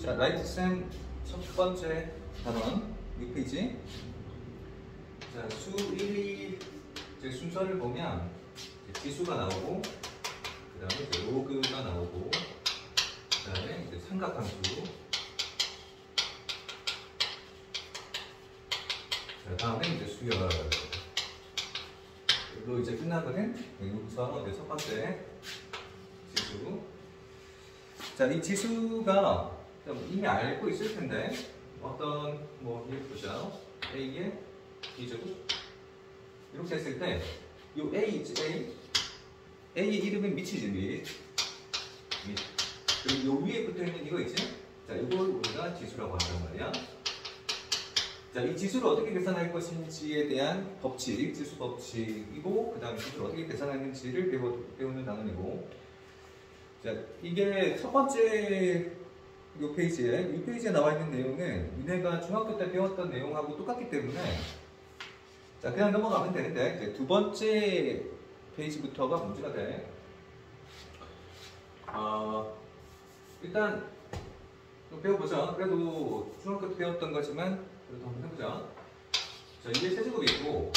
자, 라이트쌤 첫 번째 단원 6페이지. 자, 수 1, 2 순서를 보면 지수가 나오고, 그 다음에 로그가 나오고, 그 다음에 삼각함수, 자, 다음에 수열. 로 이제 끝나거든. 여기서 첫 번째 지수. 자, 이 지수가 이미 알고 있을 텐데, 어떤 예를 보자. A의 B제곱 이렇게 했을 때, 이 A의 이름은 밑이지, 밑. 그리고 이 위에 붙어 있는 이거 있지? 자, 이걸 우리가 지수라고 한단 말이야. 자, 이 지수를 어떻게 계산할 것인지에 대한 법칙, 지수 법칙이고, 그 다음에 지수를 어떻게 계산하는지를 배우는 단원이고. 자, 이게 첫 번째 이 페이지에 나와 있는 내용은 니네가 중학교 때 배웠던 내용하고 똑같기 때문에, 자, 그냥 넘어가면 되는데, 이제 두 번째 페이지부터가 문제가 돼. 일단 좀 배워보자. 그래도 중학교 때 배웠던 거지만 그래도 한번 해보자. 자, 이게 세제곱이 있고,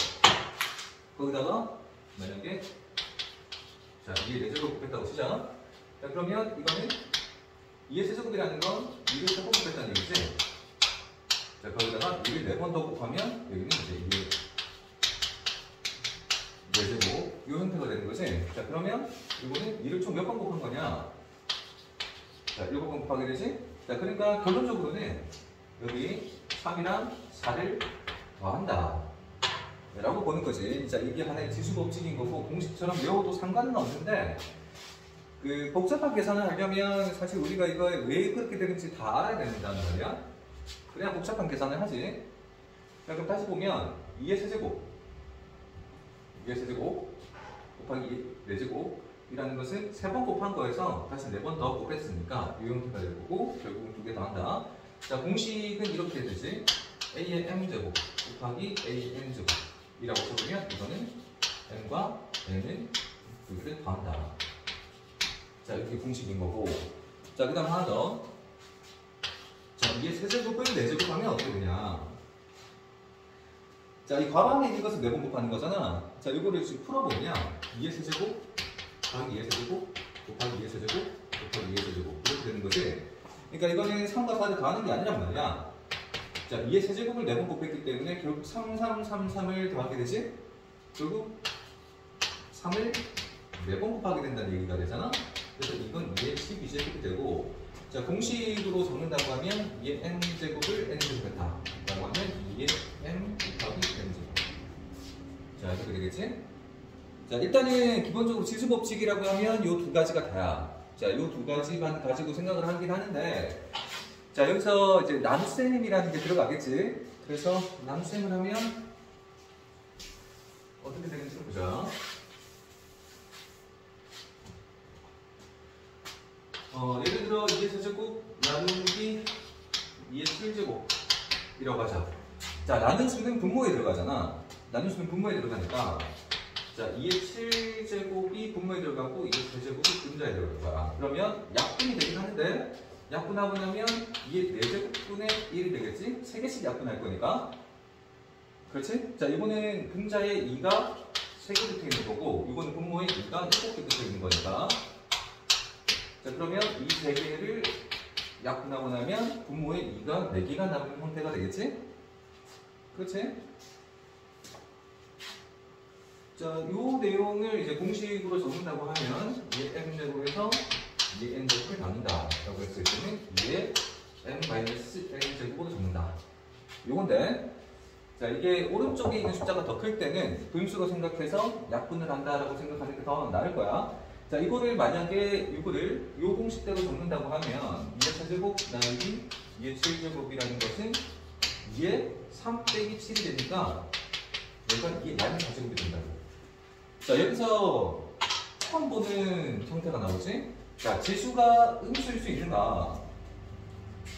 거기다가 만약에 자, 이게 4제곱 곱했다고 치자. 자, 그러면 이거는 2의 세제곱이라는 건 2를 3번 곱했다는 얘기지. 자, 거기다가 2를 4번 더 곱하면 여기는 이제 2의 4제곱 이 형태가 되는 거지. 자, 그러면 이거는 2를 총 몇 번 곱한 거냐? 자, 7번 곱하게 되지? 자, 그러니까 결론적으로는 여기 3이랑 4를 더한다 라고 보는 거지. 자, 이게 하나의 지수 법칙인 거고, 공식처럼 외워도 상관은 없는데, 그 복잡한 계산을 하려면 사실 우리가 이거 왜 그렇게 되는지 다 알아야 된다는 말이야. 그래야 복잡한 계산을 하지. 자, 그럼 다시 보면 2의 세제곱 곱하기 4제곱 이라는 것은 3번 곱한 거에서 다시 4번 더 곱했으니까 이 형태가 될 거고, 결국은 2개 더한다. 자, 공식은 이렇게 되지. a의 m제곱 곱하기 a n제곱 이라고 써보면 이거는 m과 n은 2개를 더한다. 자, 이렇게 공식인 거고. 자, 그 다음 하나 더. 자, 이게 세제곱을 4제곱 하면 어떻게 되냐. 자, 이 괄호 안에 있는 것을 4번 곱하는 거잖아. 자, 이거를 지금 풀어보면 2의 세제곱 곱하기 2의 세제곱 곱하기 2의 세제곱 곱하기 2의 세제곱 이렇게 되는 거지. 그러니까 이거는 3과 4를 더하는 게 아니란 말이야. 자, 2의 세제곱을 4번 곱했기 때문에 결국 3, 3, 3, 3을 더하게 되지. 결국 3을 4번 곱하게 된다는 얘기가 되잖아. 그래서 이건 2의 12제곱이 되고, 자, 공식으로 적는다고 하면 2의 n제곱을 n제곱했다 라고 하면 2의 m 곱하기 n제곱. 자, 이렇게 되겠지? 자, 일단은 기본적으로 지수법칙이라고 하면 이 두 가지가 다야. 자, 이 두 가지만 가지고 생각을 하긴 하는데, 자, 여기서 이제 나눗셈이라는 게 들어가겠지? 그래서 나눗셈을 하면 어떻게 되는지 보자. 예를 들어 2의 세제곱 나누기 2의 7제곱이라고 하자. 자, 나눗수는 분모에 들어가잖아. 나눗수는 분모에 들어가니까, 자, 2의 7제곱이 분모에 들어가고 2의 세제곱이 분자에 들어갈 거야. 그러면 약분이 되긴 하는데, 약분하고 나면 2의 4제곱분의 1이 되겠지? 3개씩 약분할 거니까. 그렇지? 자, 이거는 분자에 2가 3개 붙어 있는 거고, 이거는 분모에 2가 7개 붙어 있는 거니까. 자, 그러면 이 3개를 약분하고 나면 분모에 2가 4개가 남은 형태가 되겠지? 그렇지? 자, 요 내용을 이제 공식으로 적는다고 하면 2의 m제곱에서 2의 n제곱을 나눈다 라고 했을 때는 2의 m-n제곱으로 적는다. 요건데, 자, 이게 오른쪽에 있는 숫자가 더 클 때는 분수로 생각해서 약분을 한다라고 생각하는 게 더 나을 거야. 자, 이거를 만약에 요 공식대로 적는다고 하면 2의 세제곱 나누기 2의 7제곱이라는 것은 2의 3 빼기 7이 되니까 얘가 2의 얇은 4제곱이 된다고. 자, 여기서 처음 보는 형태가 나오지? 자, 지수가 음수일 수 있는가?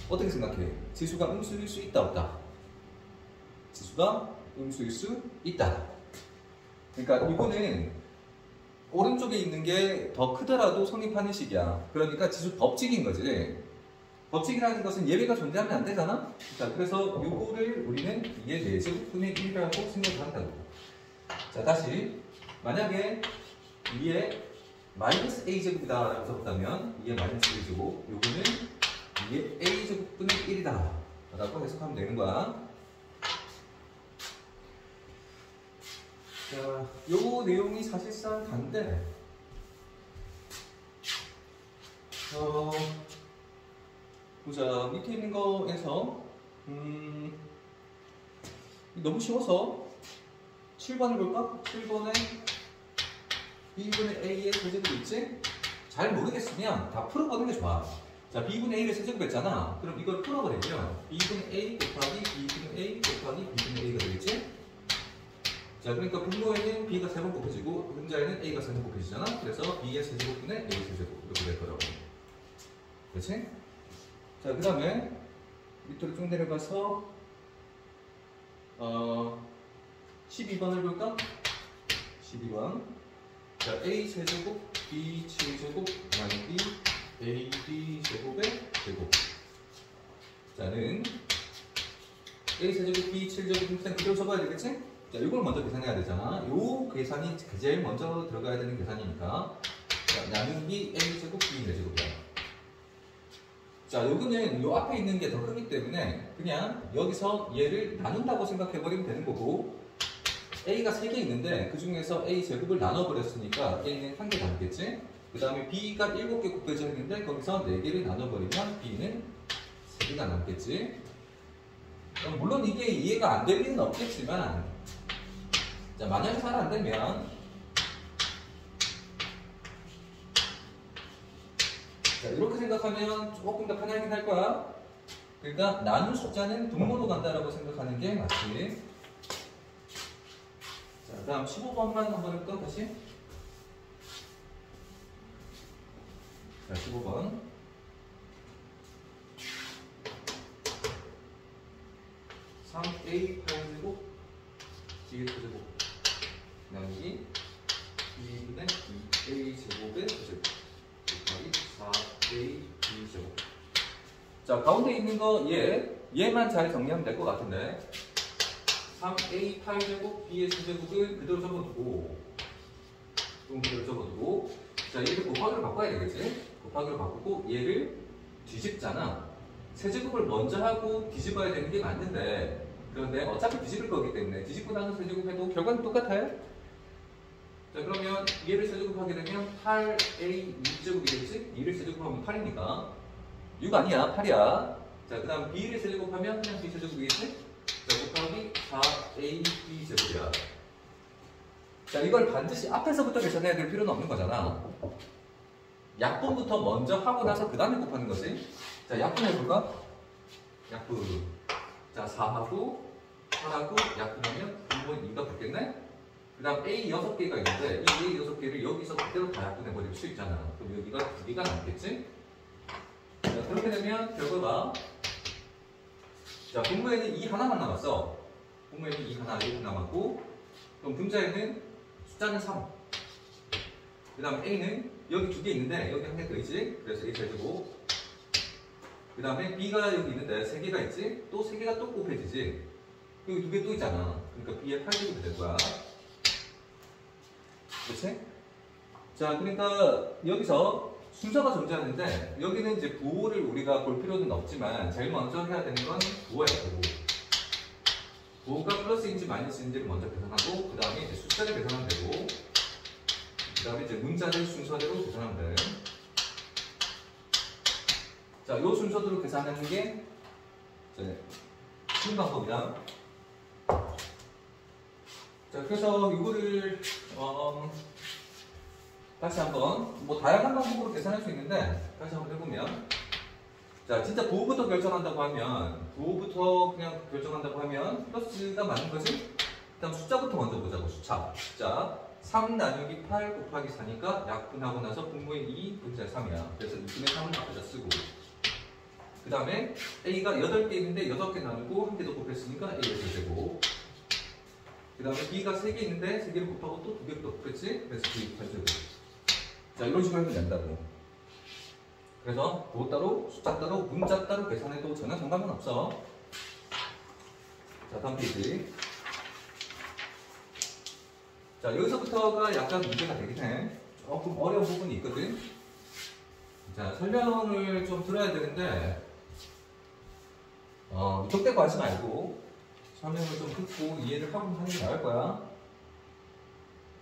어떻게 생각해? 지수가 음수일 수 있다, 없다? 지수가 음수일 수 있다. 그러니까 이거는 오른쪽에 있는 게 더 크더라도 성립하는 식이야. 그러니까 지수 법칙인 거지. 법칙이라는 것은 예외가 존재하면 안 되잖아? 자, 그래서 요거를 우리는 2의 4제곱분의 1이라고 생각을 한다고. 자, 다시. 만약에 2의 마이너스 a제곱이다 라고 적었다면 2의 마이너스 a제곱, 요거는 2의 a제곱분의 1이다 라고 해석하면 되는 거야. 자, 요 내용이 사실상 단데, 보자. 밑에 있는 거에서, 너무 쉬워서 7번을 볼까? 7번에 b분의 a의 세제곱이 있지? 잘 모르겠으면 다 풀어보는 게 좋아. 자, b분의 a를 세제곱 했잖아. 그럼 이걸 풀어버리면 b분의 a 곱하기 b분의 a 곱하기 b분의 a가 되겠지? 자, 그러니까 분모에는 b가 3번 곱해지고 분자에는 a가 3번 곱해지잖아. 그래서 b의 세제곱분의 a 세제곱 이렇게 될 거라고. 그렇지? 자, 그 다음에 밑으로 쭉 내려가서 12번을 볼까? 12번. 자, a 세제곱 b 7제곱 나누기 a b 제곱의 제곱. 자는 a 세제곱 b 7제곱 일단 그대로 적어야 되겠지? 자, 이걸 먼저 계산해야 되잖아. 요 계산이 제일 먼저 들어가야 되는 계산이니까. 자, 나누기 a 제곱 b 4제곱이야. 자, 요거는 요 앞에 있는 게 더 크기 때문에 그냥 여기서 얘를 나눈다고 생각해버리면 되는 거고, a가 3개 있는데 그 중에서 a 제곱을 나눠버렸으니까 a는 1개 남겠지? 그 다음에 b가 7개 곱해져 있는데 거기서 4개를 나눠버리면 b는 3개가 남겠지? 물론 이게 이해가 안 될 리는 없겠지만, 자, 만약에 잘 안 되면, 자, 이렇게 생각하면 조금 더 편하긴 할 거야. 그러니까 나눌 숫자는 분모로 간다라고 생각하는 게 맞지. 자, 다음 15번만 한번 해볼까, 다시? 자, 15번. 3a 8제곱 b의 9제곱 나누기 b분의 2a 제곱의 9제곱 곱하기 4a b제곱. 자, 가운데 있는 거 얘만 잘 정리하면 될 것 같은데, 3a 8제곱 b의 7제곱을 그대로 적어두고, 좀 그대로 적어두고, 자, 얘를 곱하기로 바꿔야 되겠지? 곱하기로 바꾸고 얘를 뒤집잖아. 세제곱을 먼저 하고 뒤집어야 되는 게 맞는데, 그런데 어차피 뒤집을 거기 때문에 뒤집고 나서 세제곱 해도 결과는 똑같아요. 자, 그러면 얘를 세제곱하게 되면 8a 6제곱이 되겠지? 2를 세제곱하면 8이니까 6 아니야, 8이야. 자, 그 다음 b를 세제곱하면 그냥 b 세제곱이겠지? 자, 곱하기 4a b 제곱이야. 자, 이걸 반드시 앞에서부터 계산해야 될 필요는 없는 거잖아. 약분부터 먼저 하고 나서 그 다음에 곱하는 거지. 자, 약분 해볼까? 약분. 자, 4하고 8하고 약분하면 분모는 2가 붙겠네? 그 다음 A 6개가 있는데 이 A 6개를 여기서 그대로 다 약분해버릴 수 있잖아. 그럼 여기가 2개가 남겠지? 자, 그렇게 되면 결과가, 자, 분모에는 2 하나만 남았어. 분모에는 2 하나 이렇게 남았고, 그럼 분자에는 숫자는 3. 그 다음 A는 여기 2개 있는데 여기 한 개 더 있지? 그래서 A 제곱. 그 다음에 B가 여기 있는데 3개가 있지? 또 3개가 또 곱해지지? 여기 2개 또 있잖아. 그러니까 B의 8제곱이 될 거야. 그렇지? 자, 그러니까 여기서 순서가 존재하는데 여기는 이제 부호를 우리가 볼 필요는 없지만 제일 먼저 해야 되는 건 부호야, 부호. 부호가 플러스인지 마이너스인지를 먼저 계산하고 그 다음에 이제 숫자를 계산하면 되고 그 다음에 이제 문자를 순서대로 계산하면 돼. 자, 요 순서대로 계산하는 게 쉬운 방법이다. 자, 그래서 이거를 다시 한번 뭐 다양한 방법으로 계산할 수 있는데 다시 한번 해보면, 자, 진짜 부호부터 결정한다고 하면 플러스가 맞는 거지? 일단 숫자부터 먼저 보자고. 숫자 3 나누기 8 곱하기 4니까 약분하고 나서 분모의 2 분자의 3이야. 그래서 2분의 3을 앞에다 쓰고, 그 다음에 A가 8개 있는데 6개 나누고 한 개 더 곱했으니까 A가 되고, 그 다음에 B가 3개 있는데 3개를 곱하고 또 2개 더 곱했지? 그래서 B 8제곱. 자, 이런 식으로 하면 된다고. 그래서 도 따로, 숫자 따로, 문자 따로 계산해도 전혀 상관은 없어. 자, 다음 페이지. 자, 여기서부터가 약간 문제가 되긴 해. 조금 어려운 부분이 있거든. 자, 설명을 좀 들어야 되는데, 무턱대고 하지 말고, 설명을 좀 듣고 이해를 하고 하는 게 나을 거야.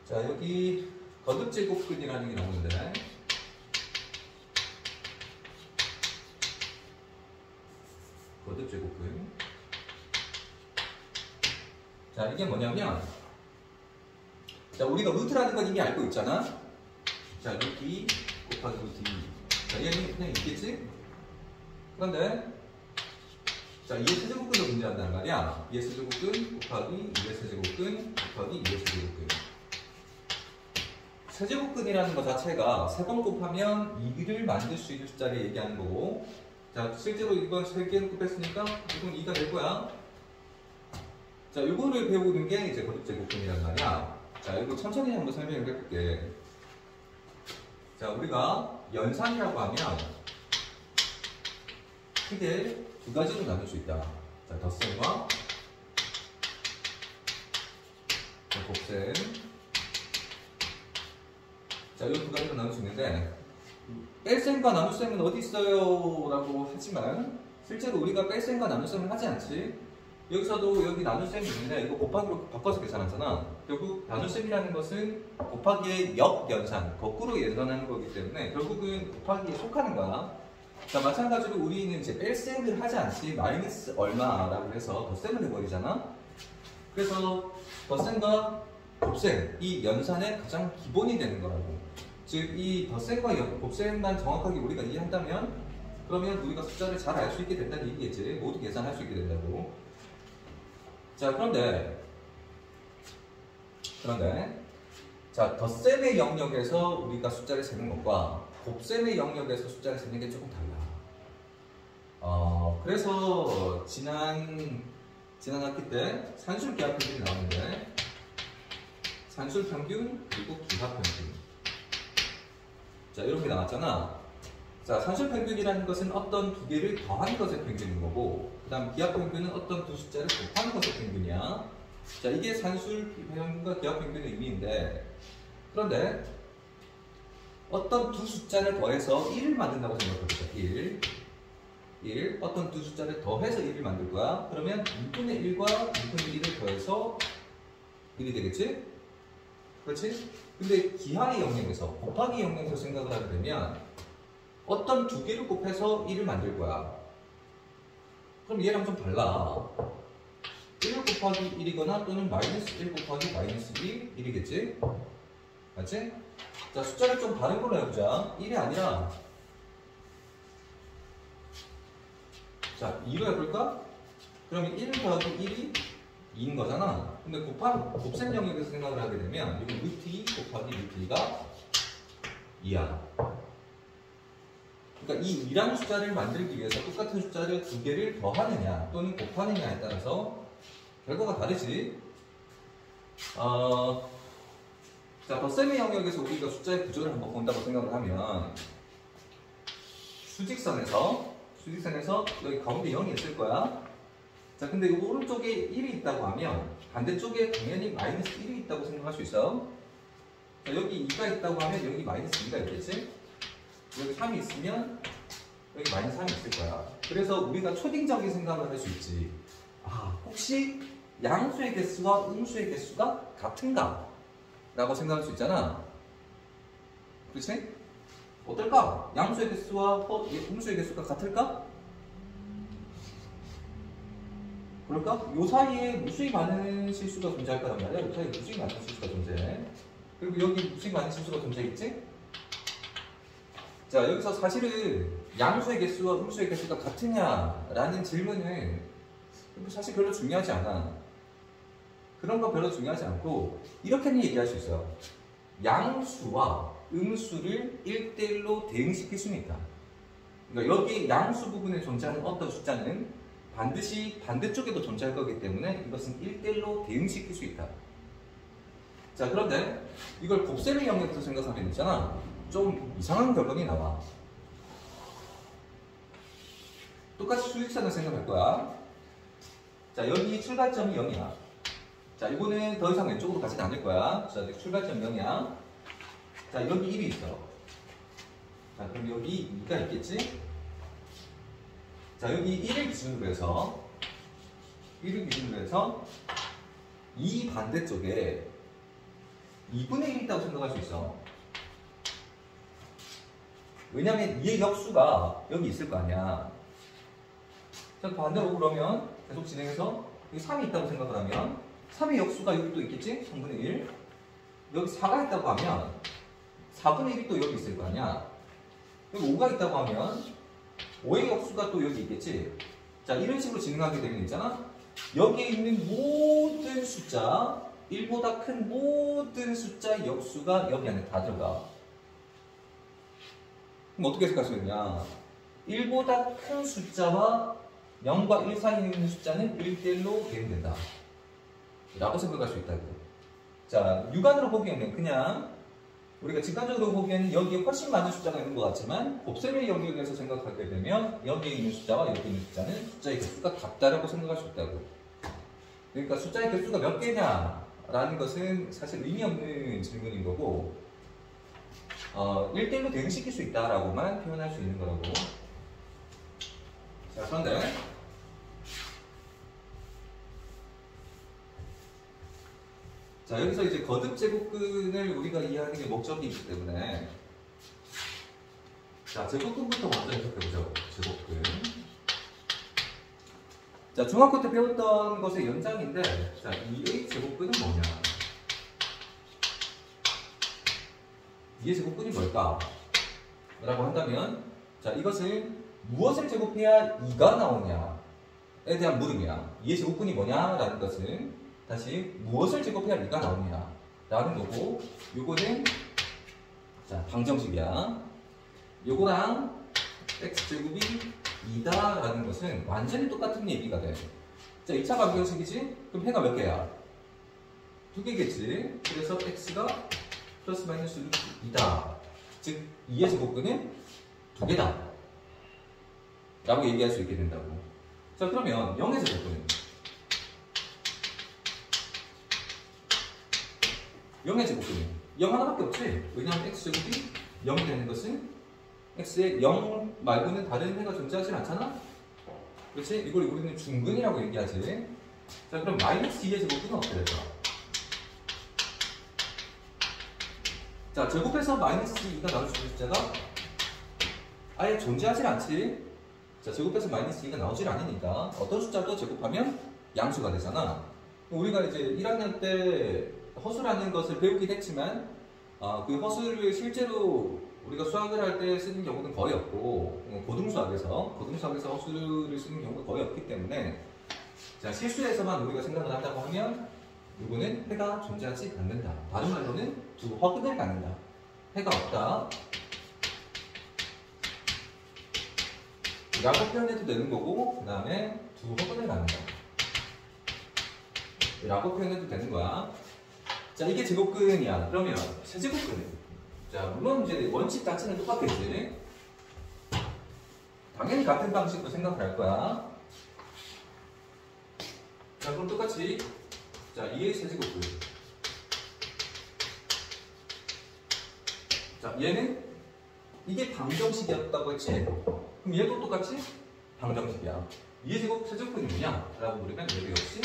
자, 여기 거듭제곱근이라는 게 나오는데, 거듭제곱근. 자, 이게 뭐냐면, 자, 우리가 루트라는 건 이미 알고 있잖아. 자, 루트 2 곱하기 루트 2. 자, 얘는 그냥 있겠지? 그런데, 자, 2의 세제곱근을 문제한다는 말이야. 2의 세제곱근 곱하기 2의 세제곱근 곱하기 2의 세제곱근. 세제곱근이라는 것 자체가 3번 곱하면 2를 만들 수 있는 숫자를 얘기하는 거고, 자, 실제로 이건 3개를 곱했으니까 이건 2가 될 거야. 자, 요거를 배우는 게 이제 거듭제곱근이란 말이야. 자, 이거 천천히 한번 설명을 해볼게. 자, 우리가 연산이라고 하면 크게 두 가지로 나눌 수 있다. 자, 덧셈과 곱셈. 자, 이 두 가지로 나눌 수 있는데, 뺄셈과 나눗셈은 어디 있어요? 라고 하지만, 실제로 우리가 뺄셈과 나눗셈을 하지 않지. 여기서도 여기 나눗셈이 있는데, 이거 곱하기로 바꿔서 계산하잖아. 결국 나눗셈이라는 것은 곱하기의 역연산, 거꾸로 연산하는 거기 때문에 결국은 곱하기에 속하는 거야. 자, 마찬가지로 우리는 이제 뺄셈을 하지 않지, 마이너스 얼마라고 해서 덧셈을 해버리잖아. 그래서 덧셈과 곱셈, 이 연산의 가장 기본이 되는 거라고. 즉, 이 덧셈과 곱셈만 정확하게 우리가 이해한다면, 그러면 우리가 숫자를 잘 알 수 있게 된다는 얘기겠지. 모두 계산할 수 있게 된다고. 자, 그런데 자, 덧셈의 영역에서 우리가 숫자를 세는 것과 곱셈의 영역에서 숫자를 세는 게 조금 달라. 그래서 지난 학기 때 산술 기하 평균이 나왔는데, 산술 평균 그리고 기하 평균. 자, 이렇게 나왔잖아. 자, 산술 평균이라는 것은 어떤 두 개를 더한 것의 평균인 거고, 그 다음 기하 평균은 어떤 두 숫자를 곱하는 것의 평균이야. 자, 이게 산술 평균과 기하 평균의 의미인데, 그런데 어떤 두 숫자를 더해서 1을 만든다고 생각해보자. 1. 어떤 두 숫자를 더해서 1을 만들 거야. 그러면 2분의 1과 2분의 1을 더해서 1이 되겠지? 그렇지? 근데 기하의 영역에서, 곱하기 영역에서 생각을 하게 되면 어떤 두 개를 곱해서 1을 만들 거야. 그럼 얘랑 좀 달라. 1 곱하기 1이거나 또는 마이너스 1 곱하기 마이너스 1이겠지? 맞지? 자, 숫자를 좀 다른 걸로 해보자. 1이 아니라, 자, 2로 해볼까? 그러면 1 더하기 1이 2인 거잖아. 근데 곱셈 영역에서 생각을 하게 되면 이거 루트 2 곱하기 루트 2가 2야. 그러니까 이 2라는 숫자를 만들기 위해서 똑같은 숫자를 두 개를 더하느냐 또는 곱하느냐에 따라서 결과가 다르지. 자, 덧셈의 영역에서 우리가 숫자의 구조를 한번 본다고 생각을 하면, 수직선에서 여기 가운데 0이 있을 거야. 자, 근데 이 오른쪽에 1이 있다고 하면 반대쪽에 당연히 마이너스 1이 있다고 생각할 수 있어. 자, 여기 2가 있다고 하면 여기 마이너스 2가 있겠지? 여기 3이 있으면 여기 마이너스 3이 있을 거야. 그래서 우리가 초딩적인 생각을 할 수 있지. 혹시 양수의 개수와 음수의 개수가 같은가? 라고 생각할 수 있잖아. 그렇지? 어떨까? 양수의 개수와 음수의 개수가 같을까? 그럴까? 요 사이에 무수히 많은 실수가 존재할 거란 말이야. 요 사이에 무수히 많은 실수가 존재해. 그리고 여기 무수히 많은 실수가 존재했지? 자, 여기서 사실은 양수의 개수와 음수의 개수가 같으냐라는 질문은 사실 별로 중요하지 않아. 그런 거 별로 중요하지 않고 이렇게는 얘기할 수 있어요. 양수와 음수를 1대1로 대응시킬 수는 있다. 그러니까 여기 양수 부분에 존재하는 어떤 숫자는 반드시 반대쪽에도 존재할 거기 때문에 이것은 1대1로 대응시킬 수 있다. 자, 그런데 이걸 곱셈의 영역에서 생각하면 있잖아. 좀 이상한 결론이 나와. 똑같이 수직선을 생각할 거야. 자, 여기 출발점이 0이야. 자, 이거는 더 이상 왼쪽으로 가지는 않을 거야. 자, 출발점 0이야. 자, 여기 1이 있어. 자, 그럼 여기 2가 있겠지? 자, 여기 1을 기준으로 해서 이 반대쪽에 2분의 1이 있다고 생각할 수 있어. 왜냐면 얘 역수가 여기 있을 거 아니야. 자, 반대로 그러면 계속 진행해서 여기 3이 있다고 생각을 하면 3의 역수가 여기 또 있겠지? 3분의 1. 여기 4가 있다고 하면 4분의 1이 또 여기 있을 거 아니야. 여기 5가 있다고 하면 5의 역수가 또 여기 있겠지? 자, 이런 식으로 진행하게 되면 있잖아? 여기에 있는 모든 숫자, 1보다 큰 모든 숫자의 역수가 여기 안에 다 들어가. 그럼 어떻게 해석할 수 있냐? 1보다 큰 숫자와 0과 1 사이에 있는 숫자는 1대1로 대응된다. 라고 생각할 수 있다고. 자, 육안으로 보기에는 그냥 우리가 직관적으로 보기에는 여기에 훨씬 많은 숫자가 있는 것 같지만 곱셈의 영역에서 생각하게 되면 여기에 있는 숫자와 여기 있는 숫자는 숫자의 개수가 같다라고 생각할 수 있다고. 그러니까 숫자의 개수가 몇 개냐 라는 것은 사실 의미 없는 질문인 거고 1대1로 대응시킬 수 있다라고만 표현할 수 있는 거라고. 자, 그런데 자, 여기서 이제 거듭 제곱근을 우리가 이해하는 게 목적이 있기 때문에 자, 제곱근부터 먼저 해석해보자고. 제곱근. 자, 중학교 때 배웠던 것의 연장인데 자, 2의 제곱근은 뭐냐? 2의 제곱근이 뭘까? 라고 한다면 자, 이것은 무엇을 제곱해야 2가 나오냐에 대한 물음이야. 2의 제곱근이 뭐냐? 라는 것은 다시 무엇을 제곱해야 2가 나오냐 라는 거고, 요거는 자, 방정식이야. 요거랑 x제곱이 2다 라는 것은 완전히 똑같은 얘기가 돼. 자, 2차 방정식이지? 그럼 해가 몇 개야? 2개겠지. 그래서 x가 플러스 마이너스 루트 2다. 즉 2의 제곱근은 2개다 라고 얘기할 수 있게 된다고. 자, 그러면 0의 제곱근은 0의 제곱근은 0 하나밖에 없지? 왜냐하면 x제곱이 0이 되는 것은 x에 0 말고는 다른 해가 존재하지 않잖아? 그렇지? 이걸 우리는 중근이라고 얘기하지. 자, 그럼 마이너스 2의 제곱근은 어떻게 될까? 자, 제곱해서 마이너스 2가 나올 수 있는 숫자가 아예 존재하지 않지. 자, 제곱해서 마이너스 2가 나오질 않으니까 어떤 숫자도 제곱하면 양수가 되잖아. 우리가 이제 1학년 때 허수라는 것을 배우긴 했지만 그 허수를 실제로 우리가 수학을 할 때 쓰는 경우는 거의 없고 고등수학에서 허수를 쓰는 경우가 거의 없기 때문에 자, 실수에서만 우리가 생각을 한다고 하면 이거는 해가 존재하지 않는다. 다른 말로는 두 허근을 갖는다. 해가 없다 라고 표현해도 되는 거고, 그 다음에 두 허근을 갖는다 라고 표현해도 되는 거야. 자, 이게 제곱근이야. 그러면 세제곱근은? 자, 물론 이제 원칙 자체는 똑같겠지. 당연히 같은 방식으로 생각할 거야. 자, 그럼 똑같이 자, 2의 세제곱근. 자, 얘는 이게 방정식이었다고 했지? 그럼 얘도 똑같이 방정식이야. 2의 제곱 세제곱근이 뭐냐? 라고 물으면 얘도 역시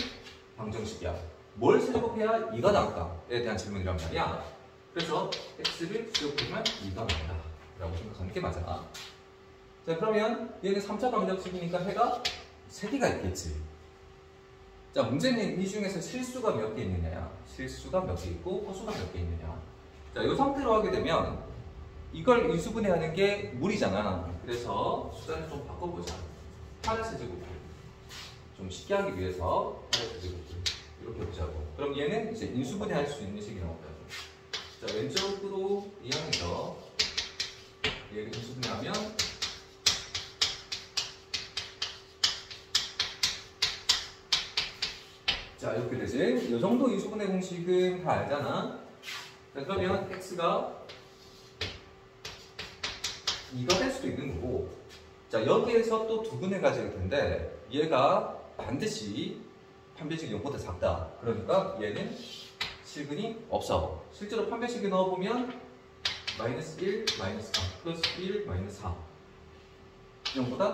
방정식이야. 뭘 세제곱해야 2가 나올까에 대한 질문이란 말이야. 그래서 x를 세제곱하면 2가 나온다 라고 생각하는 게 맞아. 자, 그러면 얘는 3차 방정식이니까 해가 3개가 있겠지. 자, 문제는 이 중에서 실수가 몇 개 있느냐야. 실수가 몇 개 있고 허수가 몇 개 있느냐. 자, 이 상태로 하게 되면 이걸 인수분해하는 게 무리잖아. 그래서 숫자를 좀 바꿔보자. 8의 세제곱을 좀 쉽게 하기 위해서 8의 세제곱을 이렇게 보자고. 그럼 얘는 이제 인수분해할 수 있는 식이 나온다고. 자, 왼쪽으로 이항해서 얘를 인수분해하면 자, 이렇게 되지. 이 정도 인수분해 공식은 다 알잖아. 자, 그러면 x가 2가 될 수도 있는 거고, 자, 여기에서 또 두 근을 가질 텐데 얘가 반드시 판별식 0보다 작다. 그러니까 얘는 실근이 없어. 실제로 판별식에 넣어보면 마이너스 1, 마이너스 4, 플러스 1, 마이너스 4 0보다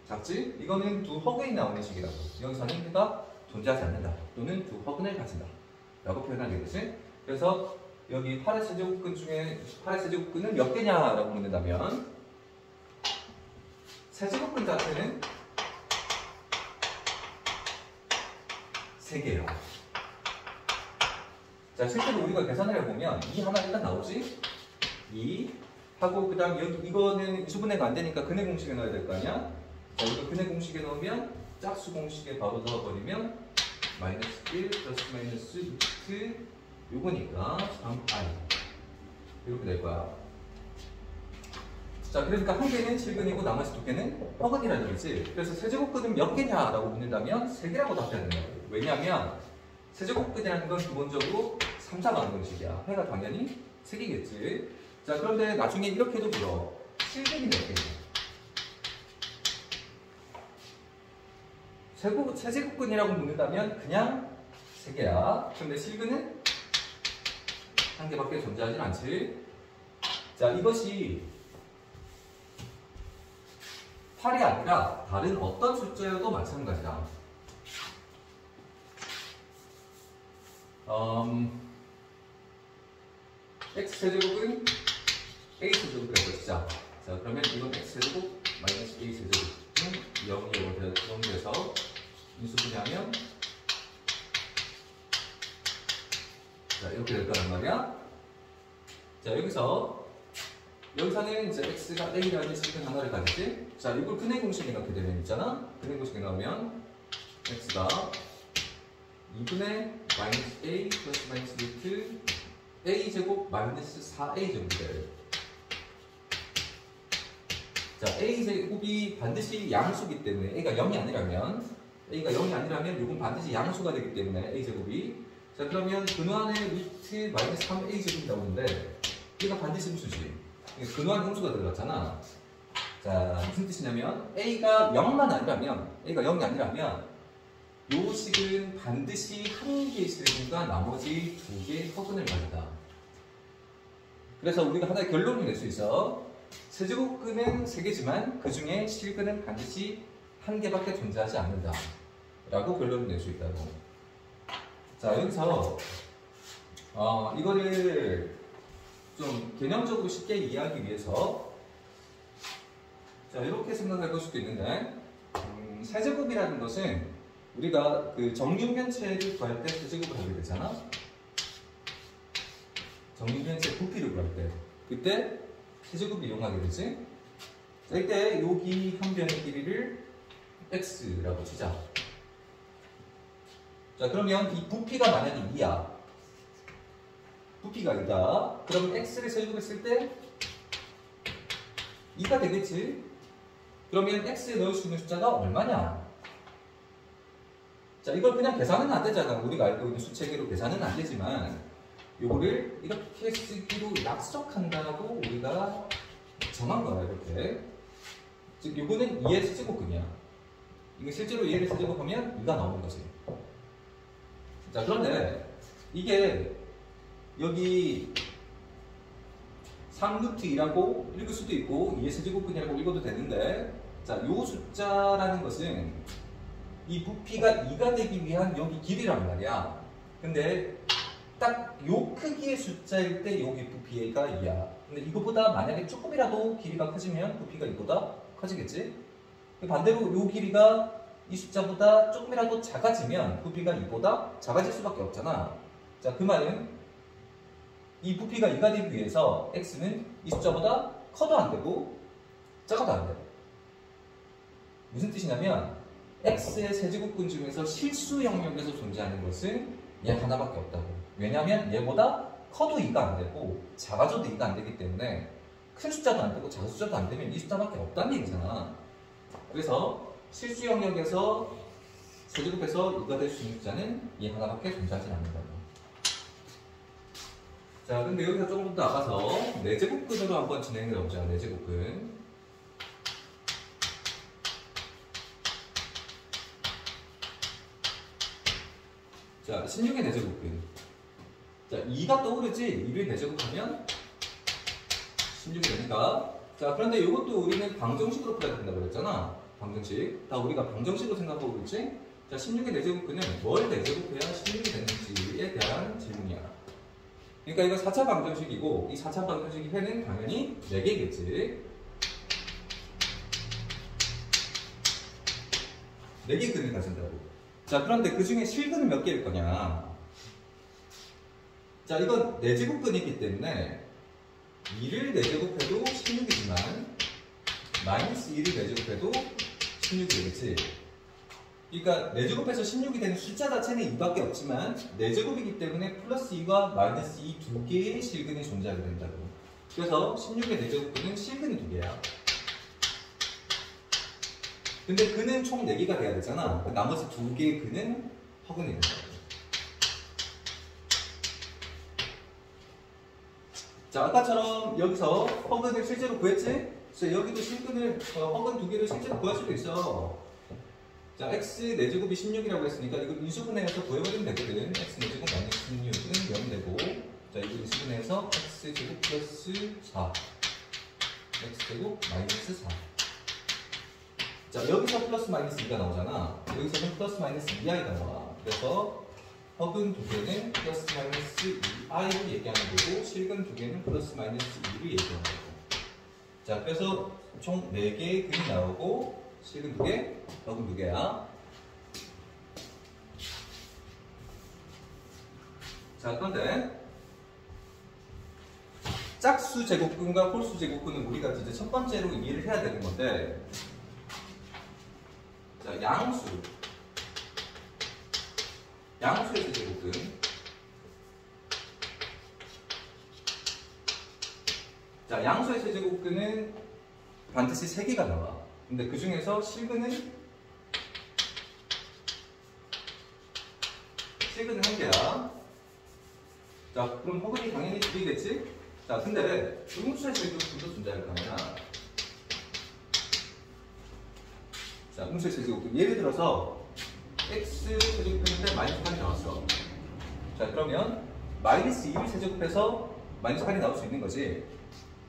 작지? 이거는 두 허근이 나오는 식이라고. 여기서는 해가 존재하지 않는다. 또는 두 허근을 가진다. 라고 표현하게 되겠지? 그래서 여기 8의 세제곱근 중에 8의 세제곱근은 몇 개냐라고 묻는다면 세제곱근 자체는 3개예요. 자, 실제로 우리가 계산을 해보면 이 하나 일단 나오지? 2 하고 그 다음 여기 이거는 수분해가 안 되니까 근해 공식에 넣어야 될 거 아니야? 자, 이거 근해 공식에 넣으면 짝수 공식에 바로 넣어버리면 마이너스 1 플러스 마이너스 루트 요거니까 3i 이렇게 될 거야. 자, 그러니까 한 개는 실근이고 나머지 두 개는 허근이라는 거지. 그래서 세제곱근은 몇 개냐라고 묻는다면 3개라고 답해야 된다. 왜냐하면 세제곱근이라는 건 기본적으로 3, 4만 공식이야. 해가 당연히 3개겠지. 자, 그런데 나중에 이렇게도 물어. 실근이 몇 개냐? 세제곱근이라고 묻는다면 그냥 3개야. 그런데 실근은 1개밖에 존재하진 않지. 자, 이것이 8이 아니라 다른 어떤 숫자여도 마찬가지다. x세제곱은 a세제곱을 해보시자. 자, 그러면 이건 x세제곱 마이너스 a세제곱은 0이 돼서 인수분해하면 자, 이렇게 될 거란 말이야. 자, 여기서는 이제 x가 a라는 실근 하나를 가지지. 자, 이걸 근해 공식에 넣게 되면 있잖아. 근해 공식에 넣으면 x가 2분의 마이너스 a 플러스 마이너스 루트 a 제곱 마이너스 4a 제곱이 돼. 자, a 제곱이 반드시 양수기 때문에 a가 0이 아니라면 이건 반드시 양수가 되기 때문에 a 제곱이. 자, 그러면 근원의 루트 마이너스 3a 제곱이 나오는데 얘가 반드시 무수지. 근원 함수가 들어갔잖아. 자, 무슨 뜻이냐면 a가 0만 아니라면 a가 0이 아니라면 요 식은 반드시 한 개의 실근과 나머지 두 개의 허근을 가진다. 그래서 우리가 하나의 결론을 낼 수 있어. 세제곱근은 3개지만 그 중에 실근은 반드시 한 개밖에 존재하지 않는다. 라고 결론을 낼 수 있다고. 자, 여기서 이거를 좀 개념적으로 쉽게 이해하기 위해서 자, 이렇게 생각해 볼 수도 있는데 세제곱이라는 것은 우리가 그 정육면체를 구할 때 세제곱을 하게 되잖아. 정육면체 부피를 구할 때 그때 세제곱을 이용하게 되지. 자, 이때 여기 한 변의 길이를 x라고 치자. 자, 그러면 이 부피가 만약에 2야. 부피가 2다. 그러면 x를 세제곱했을 때 2가 되겠지. 그러면 x에 넣을 수 있는 숫자가 얼마냐? 자, 이걸 그냥 계산은 안 되잖아. 우리가 알고 있는 수체계로 계산은 안 되지만 요거를 이렇게 쓰기로 약속한다고 우리가 정한 거야. 이렇게. 즉 요거는 2의 세제곱근이야. 이거 실제로 2의 세제곱하면 2가 나오는 거지. 자, 그런데 이게 여기 3루트 2라고 읽을 수도 있고 2의 세제곱근이라고 읽어도 되는데, 자, 요 숫자라는 것은 이 부피가 2가 되기 위한 여기 길이란 말이야. 근데 딱 요 크기의 숫자일 때 여기 부피가 2야. 근데 이거보다 만약에 조금이라도 길이가 커지면 부피가 이보다 커지겠지? 반대로 요 길이가 이 숫자보다 조금이라도 작아지면 부피가 이보다 작아질 수밖에 없잖아. 자, 그 말은 이 부피가 2가 되기 위해서 x는 이 숫자보다 커도 안 되고 작아도 안 돼. 무슨 뜻이냐면 x의 세제곱근 중에서 실수 영역에서 존재하는 것은 얘 하나밖에 없다고. 왜냐하면 얘보다 커도 2가 안 되고 작아져도 2가 안 되기 때문에 큰 숫자도 안 되고 작은 숫자도 안 되면 이 숫자밖에 없다는 얘기잖아. 그래서 실수 영역에서 세제곱해서 2가 될 수 있는 숫자는 얘 하나밖에 존재하지 않는다고. 자, 근데 여기서 조금 더 나가서 4제곱근으로 한번 진행해 보자. 4제곱근. 자, 16의 대제곱근. 자, 2가 떠오르지? 2를 대제곱하면 16이 되니까. 자, 그런데 이것도 우리는 방정식으로 풀어야 된다고 그랬잖아. 방정식. 다 우리가 방정식으로 생각하고 있지? 자, 16의 대제곱근은 뭘 대제곱해야 16이 되는지에 대한 질문이야. 그러니까 이거 4차 방정식이고, 이 4차 방정식의 회는 당연히 4개겠지. 4개의 근을 가진다고. 자, 그런데 그 중에 실근은 몇 개일 거냐? 자, 이건 4제곱근이기 때문에 2를 4제곱해도 16이지만 마이너스 2를 4제곱해도 16이 되겠지. 그러니까 4제곱해서 16이 되는 숫자 자체는 2밖에 없지만 4제곱이기 때문에 플러스 2과 마이너스 2 두 개의 실근이 존재하게 된다고. 그래서 16의 4제곱근은 실근이 2개야. 근데 근은 총 4개가 돼야 되잖아. 나머지 2개의 근은 허근이 된다고. 자, 아까처럼 여기서 허근을 실제로 구했지? 그래서 여기도 실근을, 허근 2개를 실제로 구할 수도 있어. 자, x 4제곱이 16이라고 했으니까 이걸 인수분해해서 구해버리면 되거든. x 4제곱 마이너스 16은 0 되고, 자, 이거 인수분해해서 x제곱 플러스 4 x제곱 마이너스 4. 자, 여기서 플러스 마이너스 2가 나오잖아. 여기서는 플러스 마이너스 2i가 나와. 그래서 허근 2개는 플러스 마이너스 2i를 얘기하는 거고, 실근 2개는 플러스 마이너스 2를 얘기하는 거고. 자, 그래서 총 4개의 근이 나오고, 실근 2개, 허근 2개야. 자, 그런데 짝수 제곱근과 홀수 제곱근은 우리가 이제 첫 번째로 이해를 해야 되는 건데, 자, 양수의 세제곱근. 자, 양수의 세제곱근은 반드시 3개가 나와. 근데 그 중에서 실근은 1개야. 자, 그럼 허근이 당연히 2개겠지? 자, 근데 음수의 세제곱근도 존재할 거 아니야. 자, 음수의 세제곱근. 예를 들어서 x 세제곱했는데 마이너스 8이 나왔어. 자, 그러면 마이너스 2를 세제곱해서 마이너스 8이 나올 수 있는 거지.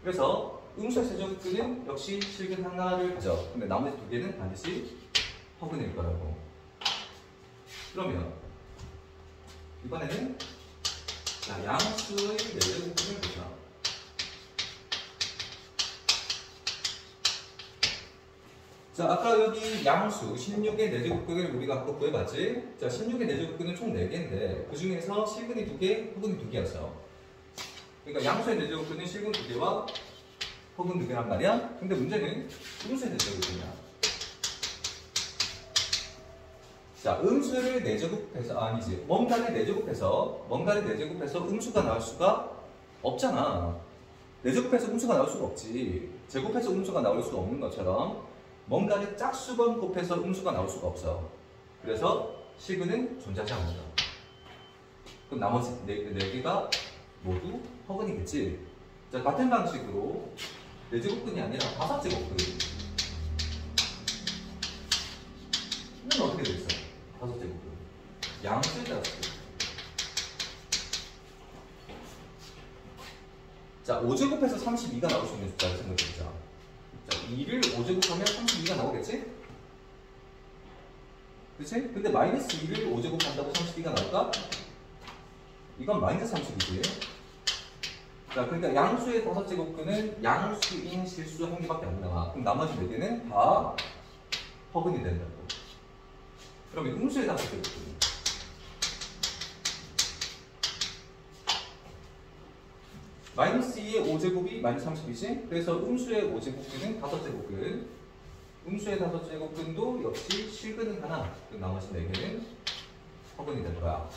그래서 음수의 세제곱근은 역시 실근 하나를 가져. 근데 나머지 2개는 반드시 허근일 거라고. 그러면 이번에는 자, 양수의 4제곱근을 보자. 자, 아까 여기 양수 16의 4제곱근을 우리가 아까 구해봤지? 자, 16의 4제곱근은 총 4개인데 그 중에서 실근이 2개, 허근이 2개였어. 그러니까 양수의 4제곱근은 실근 2개와 허근 2개란 말이야? 근데 문제는 음수의 4제곱근이야. 자, 음수를 4제곱해서, 아니지. 뭔가를 4제곱해서 음수가 나올 수가 없잖아. 4제곱해서 음수가 나올 수가 없지. 제곱해서 음수가 나올 수가 없는 것처럼 뭔가를 짝수번 곱해서 음수가 나올 수가 없어. 그래서 실근은 존재하지 않는다. 그럼 나머지 4개가 모두 허근이겠지. 자, 같은 방식으로 4제곱근이 아니라 5제곱근. 는 어떻게 되겠어? 5제곱근. 양수에 따라서. 자, 5제곱해서 32가 나올 수 있는 숫자를 생각해보자. 자, 2를 5제곱하면 32가 나오겠지? 그치? 근데 마이너스 2를 5제곱한다고 32가 나올까? 이건 마이너스 30이지. 자, 그러니까 양수의 5제곱근은 양수인 실수 1개밖에 안 나와. 그럼 나머지 4개는 다 허근이 된다고. 그러면 음수의 5제곱근. 마이너스 2의 5제곱이 마이너스 30이지? 그래서 음수의 5제곱근은 5제곱근. 음수의 5제곱근도 역시 실근은 하나. 그 나머지 4개는 허근이 될 거야.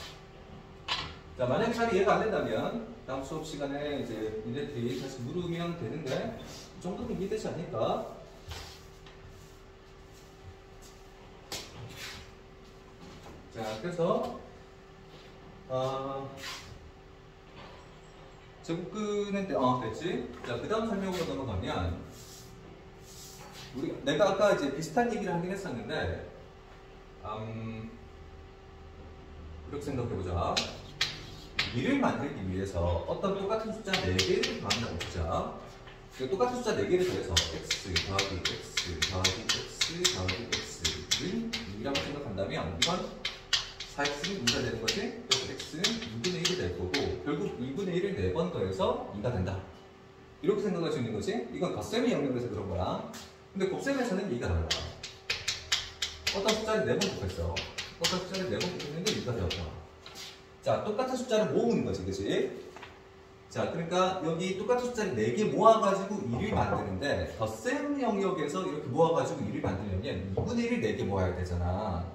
자, 만약에 잘 이해가 안 된다면 다음 수업 시간에 이제 문제들이 다시 물으면 되는데 이 정도는 이해되지 않을까? 자, 그래서 제곱근은 됐지? 자, 그 다음 설명으로 넘어가면 내가 아까 이제 비슷한 얘기를 하긴 했었는데 이렇게 생각해보자. 2를 만들기 위해서 어떤 똑같은 숫자 4개를 더한다고 보자. 똑같은 숫자 4개를 더해서 x 더하기 x 더하기 x 더하기 x를 2라고 생각한다면 이건 4x는 2가 되는 거지. 그래서 x는 2분의 1이 될 거고 결국 2분의 1을 4번 더해서 2가 된다. 이렇게 생각할 수 있는 거지. 이건 덧셈의 영역에서 그런 거야. 근데 곱셈에서는 얘기가 달라. 어떤 숫자를 4번 곱했어. 어떤 숫자를 4번 곱했는데 2가 되었다. 자, 똑같은 숫자를 모으는 거지, 그치? 자, 그러니까 여기 똑같은 숫자를 4개 모아가지고 1을 만드는데 덧셈 영역에서 이렇게 모아가지고 1을 만들려면 2분의 1을 4개 모아야 되잖아.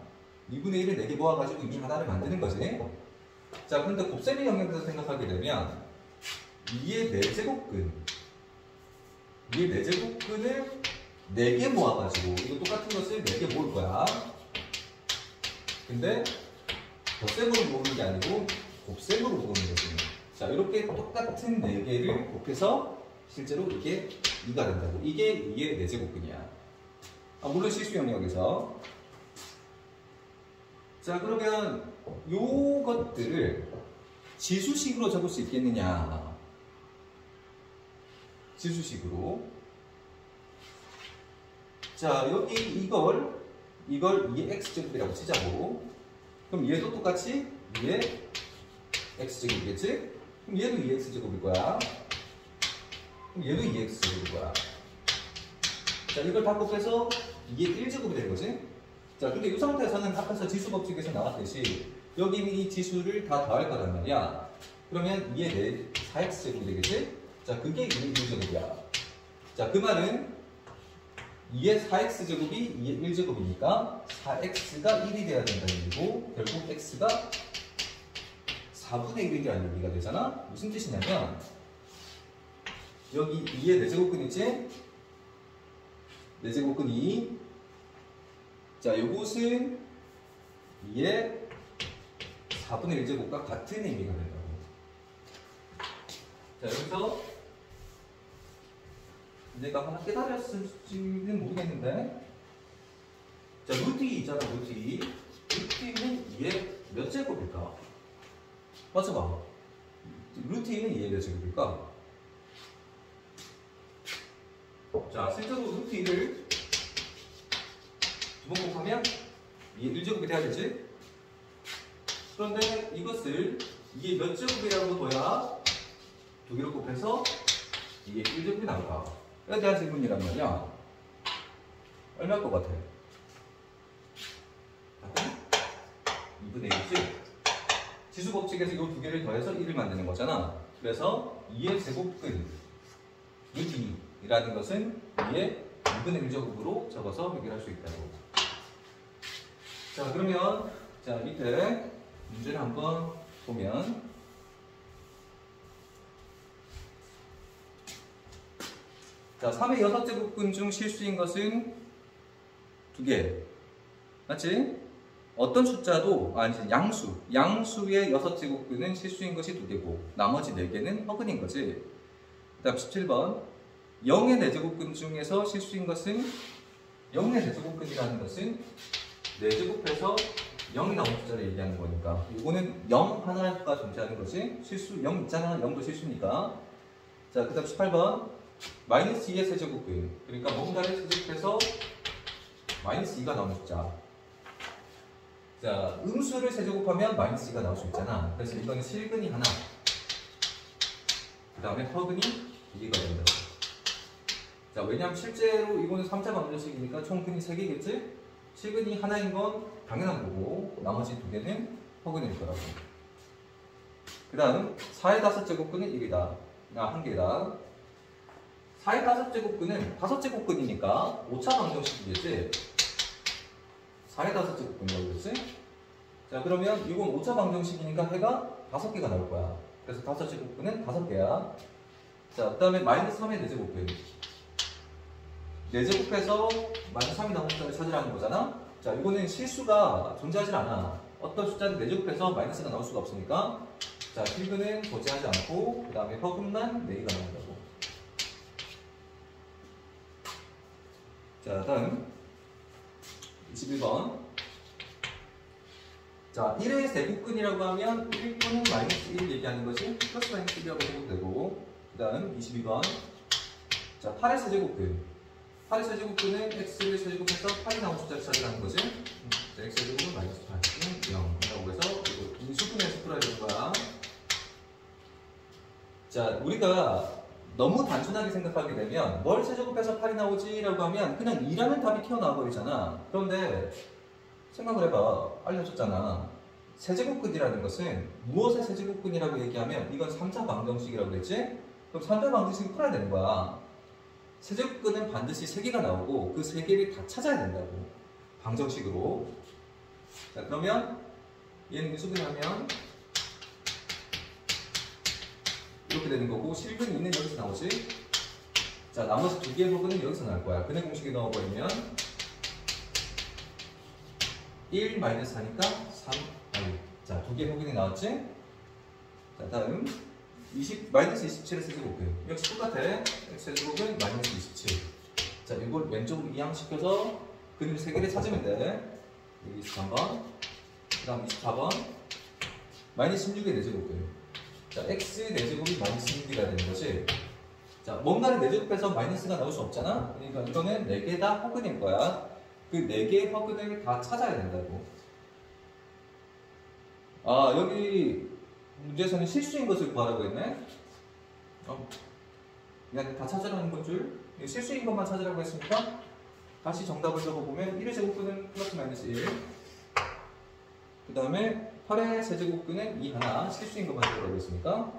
2분의 1을 4개 모아가지고 2 하나를 만드는 거지. 자, 그런데 곱셈의 영역에서 생각하게 되면 2의 4제곱근 2의 4제곱근을 4개 모아가지고 이거 똑같은 것을 4개 모을 거야. 근데 덧셈으로 모으는 게 아니고 곱셈으로 모으는 거지. 자, 이렇게 똑같은 4개를 곱해서 실제로 이게 2가 된다고. 이게 2의 4제곱근이야. 물론 실수 영역에서. 자, 그러면 요것들을 지수식으로 적을 수 있겠느냐? 지수식으로. 자, 여기 이걸 2의 x제곱이라고 치자고. 그럼 얘도 똑같이 2의 x제곱이겠지? 그럼 얘도 2x제곱일 거야. 그럼 얘도 2x제곱일 거야. 자, 이걸 다 곱해서 2의 1제곱이 되는 거지? 자, 근데 이 상태에서는 앞에서 지수 법칙에서 나왔듯이 여기 이 지수를 다 더할 거란 말이야. 그러면 2의 4x제곱이 되겠지? 자, 그게 2의 1제곱이야. 자, 그 말은 2의 4x제곱이 2의 1제곱이니까 4x가 1이 돼야 된다는 얘기고 결국 x가 4분의 1이라는 얘기가 되잖아? 무슨 뜻이냐면 여기 2의 4제곱근 있지? 4제곱근 2. 자, 요것은 2의 4분의 1제곱과 같은 의미가 된다고. 자, 여기서 내가 하나 깨달았을지는 모르겠는데, 자, 루트 2 있잖아, 루트 2. 루트 2는 2의 몇 제곱일까? 맞춰봐. 루트 2는 2의 몇 제곱일까? 자, 실제로 루트 2를 두 번 곱하면 2의 1제곱이 돼야겠지? 그런데 이것을 2의 몇 제곱이라고 둬야 두 개를 곱해서 2의 1제곱이 나올까? 에 대한 질문이란 말이야. 얼마일 것 같아? 2분의 1이지? 지수 법칙에서 이 두 개를 더해서 1을 만드는 거잖아. 그래서 2의 제곱근 루트 2라는 것은 2의 2분의 1제곱으로 적어서 해결할 수 있다고. 자, 그러면 자, 밑에 문제를 한번 보면 자, 3의 6제곱근 중 실수인 것은 2개. 맞지? 어떤 숫자도, 양수의 6제곱근은 실수인 것이 2개고, 나머지 4개는 허근인 거지. 그 다음 17번. 0의 4제곱근 중에서 실수인 것은, 0의 4제곱근이라는 것은 4제곱해서 0이 나온 숫자를 얘기하는 거니까. 이거는 0 하나가 존재하는 거지. 실수, 0 있잖아. 0도 실수니까. 자, 그 다음 18번. 마이너스 2의 세제곱근. 그러니까 뭔가를 세제곱해서 마이너스 2가 나오는 숫자. 자, 음수를 세제곱하면 마이너스 2가 나올 수 있잖아. 그래서 이거는 실근이 하나. 그 다음에 허근이 2개가 된다고. 자, 왜냐면 실제로 이거는 3자 방정식이니까 총 근이 3개겠지? 실근이 하나인 건 당연한 거고, 나머지 2개는 허근일 거라고. 그 다음 4의 5제곱근은 1이다. 1개다. 4의 5제곱근은 5제곱근이니까 5차 방정식이겠지? 4의 5제곱근이라고 그랬지? 자, 그러면 이건 5차 방정식이니까 해가 5개가 나올 거야. 그래서 5제곱근은 5개야. 자, 그 다음에 마이너스 3의 4제곱근. 4제곱해서 마이너스 3이 나오는 숫자를 찾으라는 거잖아? 자, 이거는 실수가 존재하지 않아. 어떤 숫자는 4제곱해서 마이너스가 나올 수가 없으니까 자, 실근은 존재하지 않고 그 다음에 허근만 4개가 나온다고. 자, 다음 21번. 자, 1의 세제곱근이라고 하면 1 또는 마이너스 1 얘기하는 것이 플러스 마이너스 1이라고 해도 되고, 그 다음 22번. 자, 8의 세제곱근. 8의 세제곱근은 x를 세제곱해서 8이 나온 숫자를 찾으라는 거지. 자, x 세제곱은 마이너스 8은 0 라고 해서 이거 인수분해해서 풀어야 되는 거야. 자, 우리가 너무 단순하게 생각하게 되면 뭘 세제곱해서 8이 나오지? 라고 하면 그냥 2라는 답이 튀어나와 버리잖아. 그런데 생각을 해봐. 알려줬잖아. 세제곱근이라는 것은 무엇의 세제곱근이라고 얘기하면 이건 3차 방정식이라고 그랬지? 그럼 3차 방정식을 풀어야 되는 거야. 세제곱근은 반드시 3개가 나오고 그 3개를 다 찾아야 된다고. 방정식으로. 자, 그러면 얘는 인수분해하면 이렇게 되는 거고, 실근 2는 여기서 나오지? 자, 나머지 2개의 허근은 여기서 나올 거야. 근해 공식에 넣어버리면 1 마이너스 하니까 3, 아니, 자, 2개의 허근이 나왔지? 자, 다음 마이너스 27의 세제곱근. 역시 똑같아. x 세제곱은 마이너스 27. 자, 이걸 왼쪽으로 이항시켜서 근을 3개를 찾으면 돼. 여기 23번, 그 다음 24번, 마이너스 16의 4제곱근. 자, x 4제곱이 마이너스 16이라 되는 거지. 자, 뭔가를 4제곱해서 마이너스가 나올 수 없잖아? 그러니까 이거는 4개 다 허근일 거야. 그 4개의 허근을 다 찾아야 된다고. 아, 여기 문제에서는 실수인 것을 구하라고 했네? 그냥 다 찾으라는 건 줄? 실수인 것만 찾으라고 했으니까 다시 정답을 적어보면 1의 제곱근은 플러스 마이너스 1. 그 다음에 8의 세제곱근은 2 하나, 실수인 것만 적으라고 했으니까.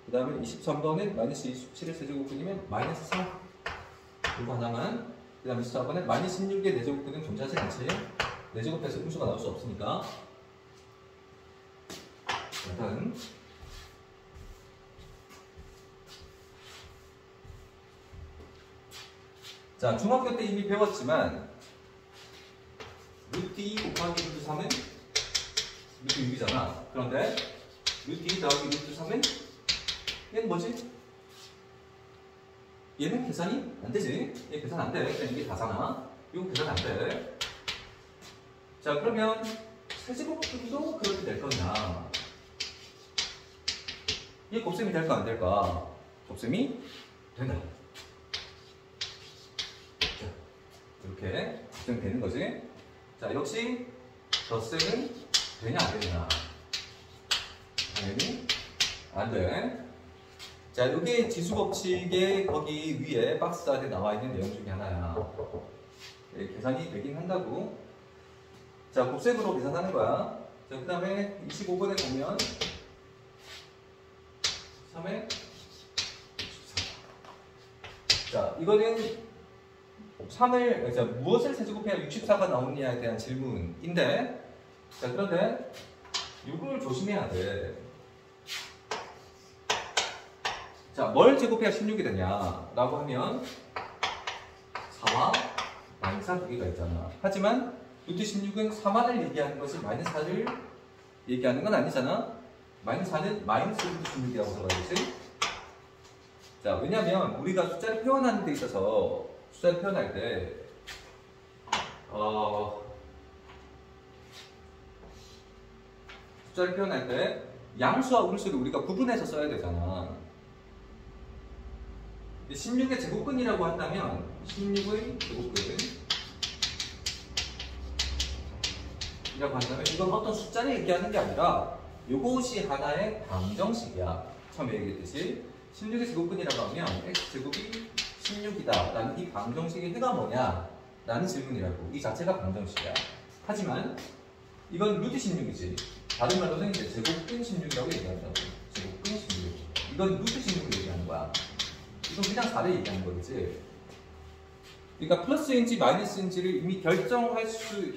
그 다음에 23번은 마이너스 27의 세제곱근이면 마이너스 4. 이거 하나만. 그 다음에 24번은 마이너스 16의 4제곱근은 존재하지 않지. 4제곱해서 음수가 나올 수 없으니까. 다음. 자, 중학교 때 이미 배웠지만 루트 2 곱하기 루트 3은 루트 6이잖아. 그런데 루트 2 더하기 루트 3은 얘는 뭐지? 얘는 계산이 안 되지. 얘 계산 안 돼. 그냥 이게 다잖아. 이건 계산 안 돼. 자, 그러면 세제곱근도 그렇게 될 거냐? 얘 곱셈이 될까 안 될까? 곱셈이 된다. 자, 이렇게 곱셈되는 거지. 자, 역시 덧셈은 되냐 안 되냐? 당연히 안 돼. 자, 이게 지수법칙의 거기 위에 박스 안에 나와 있는 내용 중에 하나야. 네, 계산이 되긴 한다고. 자, 곱셈으로 계산하는 거야. 자, 그 다음에 25번에 보면 3에 64. 자, 이거는 3을, 자, 무엇을 세제곱해야 64가 나오느냐에 대한 질문인데, 자, 그런데 이걸 조심해야 돼. 자, 뭘 제곱해야 16이 되냐? 라고 하면 4와 마이너스 4 두 개가 있잖아. 하지만 루트 16은 4만을 얘기하는 것이 마이너스 4를 얘기하는 건 아니잖아. 마이너스 4는 마이너스 루트 16이라고 적어야겠지? 자, 왜냐면 우리가 숫자를 표현하는 데 있어서 숫자를 표현할 때 숫자를 표현할 때 양수와 음수를 우리가 구분해서 써야 되잖아. 16의 제곱근이라고 한다면 16의 제곱근 이라고 한다면 이건 어떤 숫자를 얘기하는 게 아니라 이것이 하나의 방정식이야. 처음에 얘기했듯이 16의 제곱근이라고 하면 x제곱이 16이다 라는 이 방정식의 해가 뭐냐 라는 질문이라고. 이 자체가 방정식이야. 하지만 이건 루트 16이지. 다른 말로는 이제 제곱근 16이라고 얘기한다고. 제곱근 16. 이건 루트 16을 얘기하는 거야. 이건 그냥 4를 얘기하는 거겠지. 그러니까 플러스인지 마이너스인지를 이미 결정되어진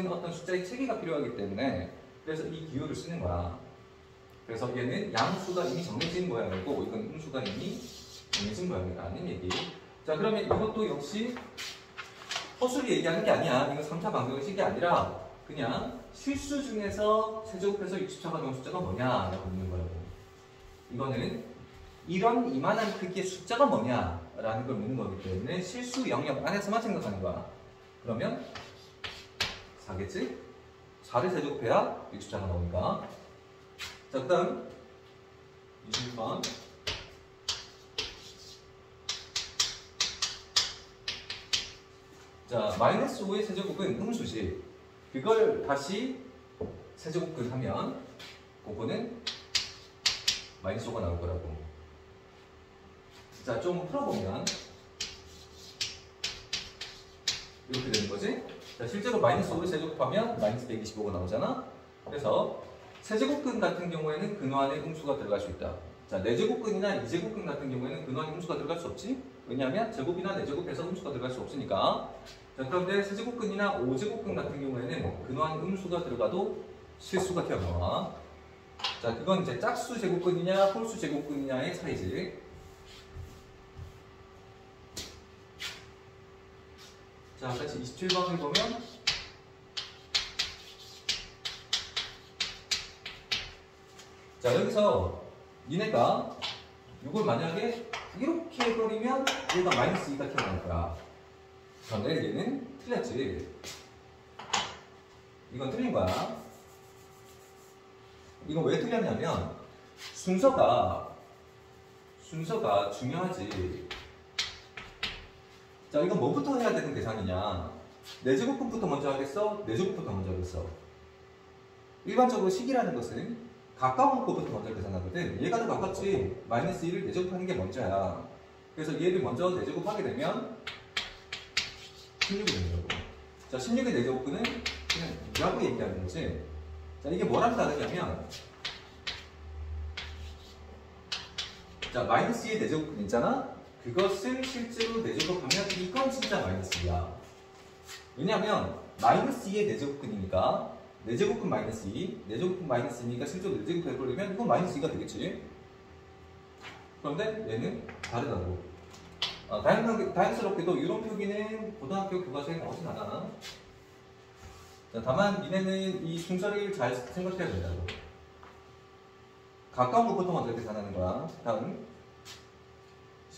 어떤 숫자의 체계가 필요하기 때문에 그래서 이 기호를 쓰는 거야. 그래서 얘는 양수가 이미 정해진 모양이고 이건 음수가 이미 정해진 모양이라는 얘기. 자, 그러면 이것도 역시 허수를 얘기하는 게 아니야. 이건 3차 방정식이 아니라 그냥 실수 중에서 세제곱해서 64가 나온 숫자가 뭐냐라고 묻는 거라고. 이거는 이런 이만한 크기의 숫자가 뭐냐라는 걸 묻는 거기 때문에 실수 영역 안에서만 생각하는 거야. 그러면 4겠지? 4를 세제곱해야 64가 나오니까. 자, 그 다음 26번. 자, 마이너스 5의 세제곱은 음수지. 그걸 다시 세제곱근 하면 그거는 마이너스 5가 나올 거라고. 자, 좀 풀어보면 이렇게 되는 거지. 자, 실제로 마이너스 5를 세제곱하면 마이너스 125가 나오잖아. 그래서 세제곱근 같은 경우에는 근호 안에 음수가 들어갈 수 있다. 자, 4제곱근이나 2제곱근 같은 경우에는 근호 안에 음수가 들어갈 수 없지. 왜냐하면 제곱이나 4제곱에서 음수가 들어갈 수 없으니까. 자, 그런데 세제곱근이나 5제곱근 같은 경우에는 근호 안에 음수가 들어가도 실수가 튀어나와. 자, 그건 이제 짝수 제곱근이냐 홀수 제곱근이냐의 차이지. 자, 같이 27번을 보면 자, 여기서 니네가 이걸 만약에 이렇게 해버리면 얘가 마이너스 2가 튀어나올 거야. 그런데 얘는 틀렸지. 이건 틀린 거야. 이건 왜 틀렸냐면 순서가 중요하지. 자, 이건 뭐부터 해야 되는 계산이냐? 4제곱근부터 먼저 하겠어? 4제곱부터 먼저 하겠어? 일반적으로 식이라는 것은 가까운 것부터 먼저 계산하거든. 얘가 더 가깝지. 마이너스 1을 4제곱하는 게 먼저야. 그래서 얘를 먼저 4제곱하게 되면 16이 되는 거고. 자, 16의 4제곱근은 그냥 이라고 얘기하는 거지. 자, 이게 뭐랑 다르냐면 자, 마이너스 2의 4제곱근 있잖아? 그것을 실제로 4제곱하면 이건 진짜 마이너스 2야. 왜냐면 마이너스 2의 4제곱근이니까 4제곱근 마이너스 2, 4제곱근 마이너스 2니까 실제로 4제곱 해버리면 이건 마이너스 2가 되겠지. 그런데 얘는 다르다고. 다행스럽게도 이런 표기는 고등학교 교과서에 나오진 않아. 자, 다만 니네는 이 순서를 잘 생각해야 된다고. 가까운 것부터 먼저 계산하는 거야. 다음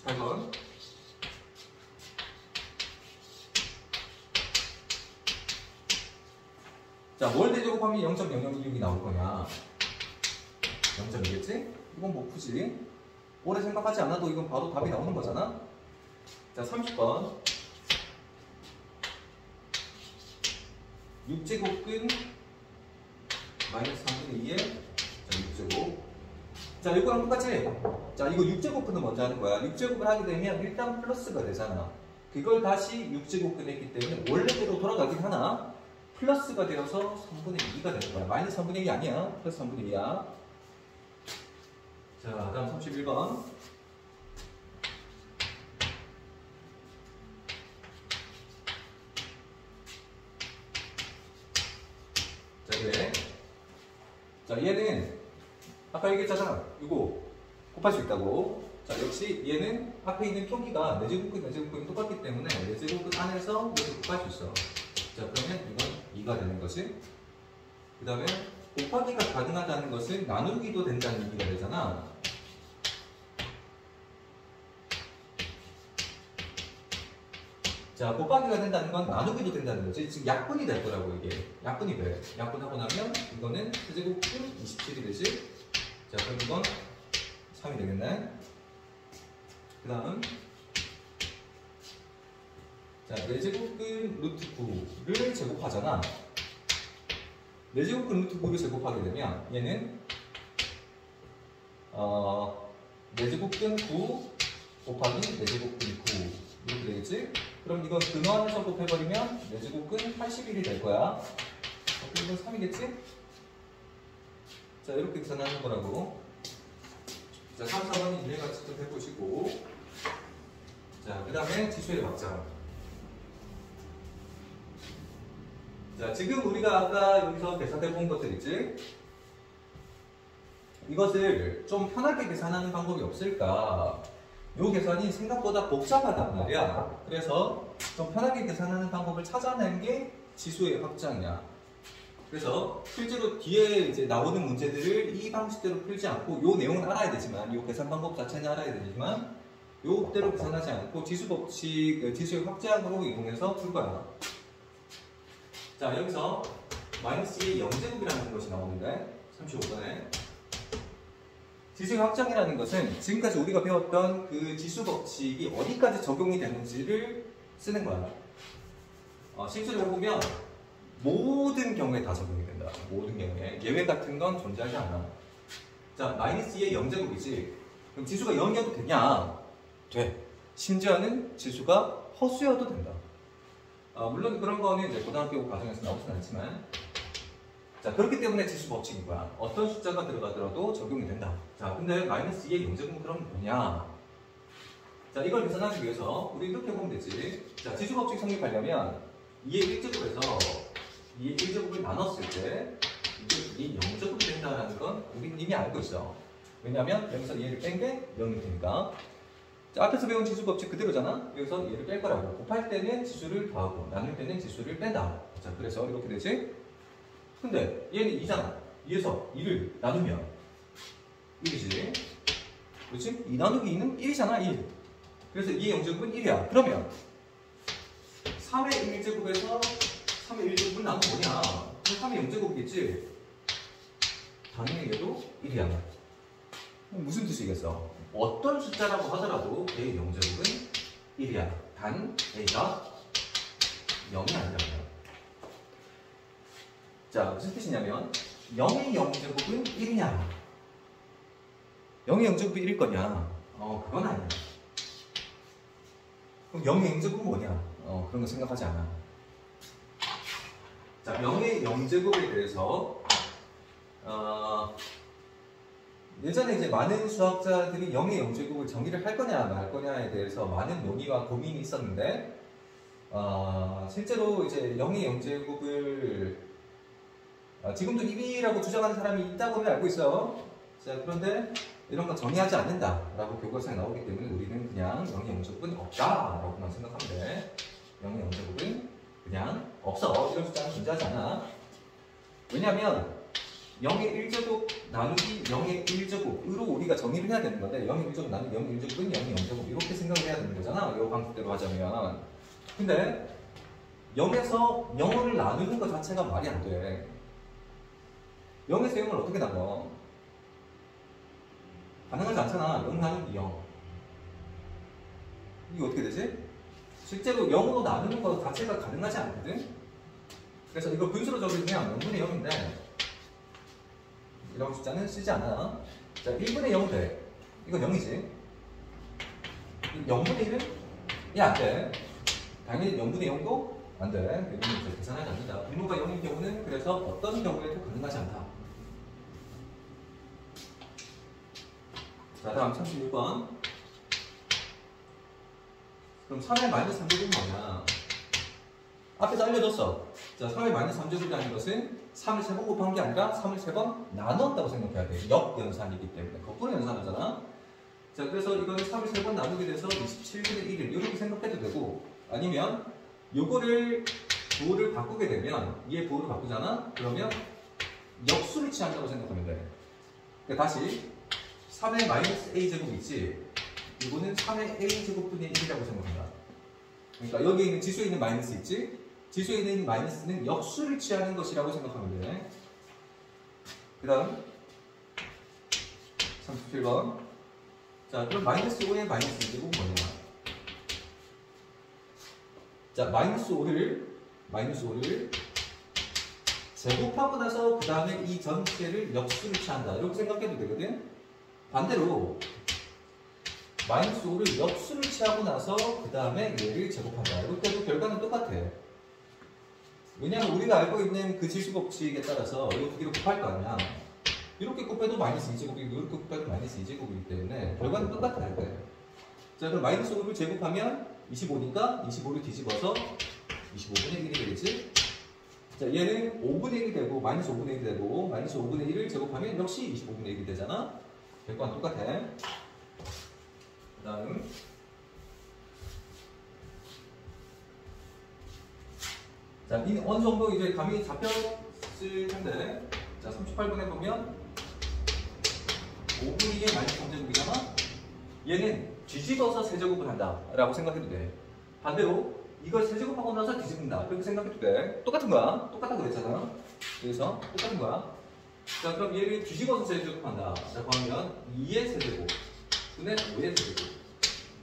18번. 자, 뭘 대제곱하면 0.0026이 나올 거냐? 0.2겠지? 이건 뭐 푸지? 오래 생각하지 않아도 이건 바로 답이 나오는 거잖아? 자, 30번. 6제곱근 마이너스 3분의 2에 자, 6제곱. 자, 이거랑 똑같이. 자, 이거 6제곱근을 먼저 하는 거야. 6제곱을 하게 되면 일단 플러스가 되잖아. 그걸 다시 6제곱근 했기 때문에 원래대로 돌아가긴 하나 플러스가 되어서 3분의 2가 되는 거야. 마이너스 3분의 2 아니야. 플러스 3분의 2야. 자, 다음 31번. 자, 그래. 자, 얘는 아까 얘기했잖아. 이거 곱할 수 있다고. 자, 역시 얘는 앞에 있는 표기가 4제곱근, 4제곱근이 똑같기 때문에 4제곱근 안에서 이렇게 곱할 수 있어. 자, 그러면 이건 2가 되는 것이. 그 다음에 곱하기가 가능하다는 것은 나누기도 된다는 얘기가 되잖아. 자, 곱하기가 된다는 건 나누기도 된다는 거지. 지금 약분이 될 거라고 이게. 약분이 돼. 약분하고 나면 이거는 세제곱근 27이 되지. 자, 그럼 이건 3이 되겠네. 그 다음 자, 4제곱근 루트 9를 제곱하잖아. 4제곱근 루트 9를 제곱하게 되면 얘는 4제곱근 9 곱하기 4제곱근 9 이렇게 되겠지? 그럼 이건 근호 안에서 곱해버리면 4제곱근 81이 될 거야. 그럼 이건 3이겠지? 자, 이렇게 계산하는 거라고. 자, 3, 4번이 이해같이 좀 해보시고. 자, 그 다음에 지수의 확장. 자, 지금 우리가 아까 여기서 계산해 본 것들 있지? 이것을 좀 편하게 계산하는 방법이 없을까? 이 계산이 생각보다 복잡하단 말이야. 그래서 좀 편하게 계산하는 방법을 찾아낸 게 지수의 확장이야. 그래서 실제로 뒤에 이제 나오는 문제들을 이 방식대로 풀지 않고 이 내용은 알아야 되지만 이 계산 방법 자체는 알아야 되지만 이대로 계산하지 않고 지수 법칙, 지수의 확장으로 이동해서 풀 거야. 자, 여기서 마이너스 2의 0제곱이라는 것이 나오는데 35번에 지수의 확정이라는 것은 지금까지 우리가 배웠던 그 지수 법칙이 어디까지 적용이 되는지를 쓰는 거야. 실제로 해보면 모든 경우에 다 적용이 된다. 모든 경우에 예외 같은 건 존재하지 않아. 자, 마이너스 2의 0제곱이지. 그럼 지수가 0이어도 되냐? 돼. 심지어는 지수가 허수여도 된다. 물론 그런 거는 이제 고등학교 과정에서 나오진 않지만, 자, 그렇기 때문에 지수 법칙인 거야. 어떤 숫자가 들어가더라도 적용이 된다. 자, 근데 마이너스 2의 0제곱은 그럼 뭐냐? 자, 이걸 계산하기 위해서 우리 이렇게 보면 되지. 자, 지수 법칙 성립하려면 2의 1제곱에서 2의 1제곱을 나눴을 때 이게 0제곱이 된다는 건 우리는 이미 알고 있어. 왜냐하면 여기서 얘를 뺀 게 0이 되니까. 자, 앞에서 배운 지수 법칙 그대로잖아. 여기서 얘를 뺄 거라고. 곱할 때는 지수를 더하고 나눌 때는 지수를 뺀다. 자, 그래서 이렇게 되지. 근데 얘는 2잖아. 2에서 2를 나누면 1이지. 그렇지? 2 나누기 2는 1이잖아. 1. 그래서 2의 0제곱은 1이야. 그러면 3의 1제곱에서 3의 1제곱은 나누면 뭐냐? 3의 0제곱이겠지? 당연히 얘도 1이야. 무슨 뜻이겠어? 어떤 숫자라고 하더라도 A의 0제곱은 1이야. 단 A가 0이 아니라고요. 자, 무슨 뜻이냐면 0의 0제곱은 1이냐? 0의 0제곱이 1일 거냐? 그건 아니야. 그럼 0의 0제곱은 뭐냐? 그런 거 생각하지 않아. 자, 0의 0제곱에 대해서 예전에 이제 많은 수학자들이 0의 0제곱을 정의를 할 거냐 말 거냐에 대해서 많은 논의와 고민이 있었는데 실제로 이제 0의 0제곱을 지금도 1이라고 주장하는 사람이 있다고 알고 있어요. 자, 그런데 이런 거 정의하지 않는다라고 교과서에 나오기 때문에 우리는 그냥 0의 0제곱은 없다라고만 생각하면 돼. 0의 0제곱은 그냥 없어. 이런 숫자는 존재하지 않아. 왜냐하면 0의 1제곱 나누기 0의 1제곱으로 우리가 정의를 해야 되는 건데 0의 1제곱 나누기 0의 1제곱은 0의 0제곱 이렇게 생각을 해야 되는 거잖아. 이 방식대로 하자면. 근데 0에서 0을 나누는 것 자체가 말이 안 돼. 0에서 0을 어떻게 나눠? 가능하지 않잖아. 0 나누기 0. 이게 어떻게 되지? 실제로 0으로 나누는 것 자체가 가능하지 않거든? 그래서 이걸 분수로 적으면 0분의 0인데 이런 숫자는 쓰지 않아. 자, 1분의 0은 돼. 이건 0이지. 0분의 1은? 이 안 돼. 당연히 0분의 0도 안 돼. 이건 이제 계산하지 않는다. 분모가 0인 경우는 그래서 어떤 경우에도 가능하지 않다. 자, 다음 36번. 그럼 3의 마이너스 3제곱은 뭐냐? 앞에서 알려줬어. 자, 3의 마이너스 3제곱이라는 것은 3을 3번 곱한 게 아니라 3을 3번 나눴다고 생각해야 돼. 역연산이기 때문에. 거꾸로 연산하잖아. 자, 그래서 이거는 3을 3번 나누게 돼서 27분의 1을 이렇게 생각해도 되고, 아니면 요거를 부호를 바꾸게 되면 얘 부호를 바꾸잖아? 그러면 역수를 취한다고 생각하면 돼. 그러니까 다시 3의 마이너스 a제곱이 있지. 이거는 3의 a제곱분의 1이라고 생각한다. 그러니까 여기에 있는 지수에 있는 마이너스 있지? 지수에 있는 마이너스는 역수를 취하는 것이라고 생각하면 돼. 그 다음 37번. 자, 그럼 마이너스 5의 마이너스 2제곱은 뭐냐? 자, 마이너스 5를 제곱하고 나서 그 다음에 이 전체를 역수를 취한다. 이렇게 생각해도 되거든? 반대로 마이너스 5를 역수를 취하고 나서 그 다음에 얘를 제곱한다. 이렇게 해도 결과는 똑같아. 왜냐하면 우리가 알고 있는 그 지수 법칙에 따라서 이 두 개를 곱할 거 아니야. 이렇게 곱해도 마이너스 2제곱이고 이렇게 곱해도 마이너스 2제곱이기 때문에 결과는 똑같아야 돼. 자, 그럼 마이너스 5를 제곱하면 25니까 25를 뒤집어서 25분의 1이 되겠지? 자, 얘는 5분의 1이 되고 마이너스 5분의 1이 되고 마이너스 5분의 1을 제곱하면 역시 25분의 1이 되잖아? 결과는 똑같아. 그 다음 자, 이 어느 정도 이제 감이 잡혔을 텐데, 자, 38번에 보면 5분의 2의 마이너스 3제곱이잖아? 얘는 뒤집어서 세제곱을 한다 라고 생각해도 돼. 반대로 이걸 세제곱하고 나서 뒤집는다. 그렇게 생각해도 돼. 똑같은 거야. 똑같다고 그랬잖아. 그래서 똑같은 거야. 자, 그럼 얘를 뒤집어서 세제곱한다. 라고 하면 2의 세제곱 분의 5의 세제곱.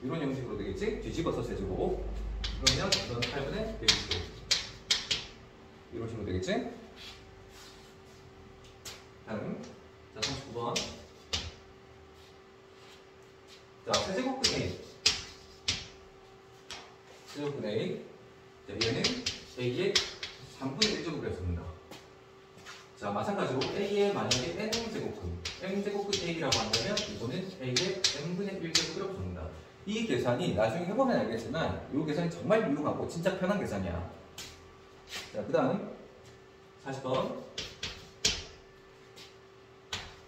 이런 형식으로 되겠지? 뒤집어서 세제곱. 그러면 이건 8분의 125. 이런 식으로 되겠지? 다음. 자, 39번. 자, 세제곱분 A. 세제곱분 A. 자, 얘는 A의 3분의 1제곱을 했습니다. 자, 마찬가지로 A의 만약에 N제곱분, N제곱분 A라고 한다면 이거는 A의 N분의 1제곱이라고 부릅니다. 이 계산이 나중에 해보면 알겠지만 이 계산이 정말 유용하고 진짜 편한 계산이야. 자, 그 다음 40번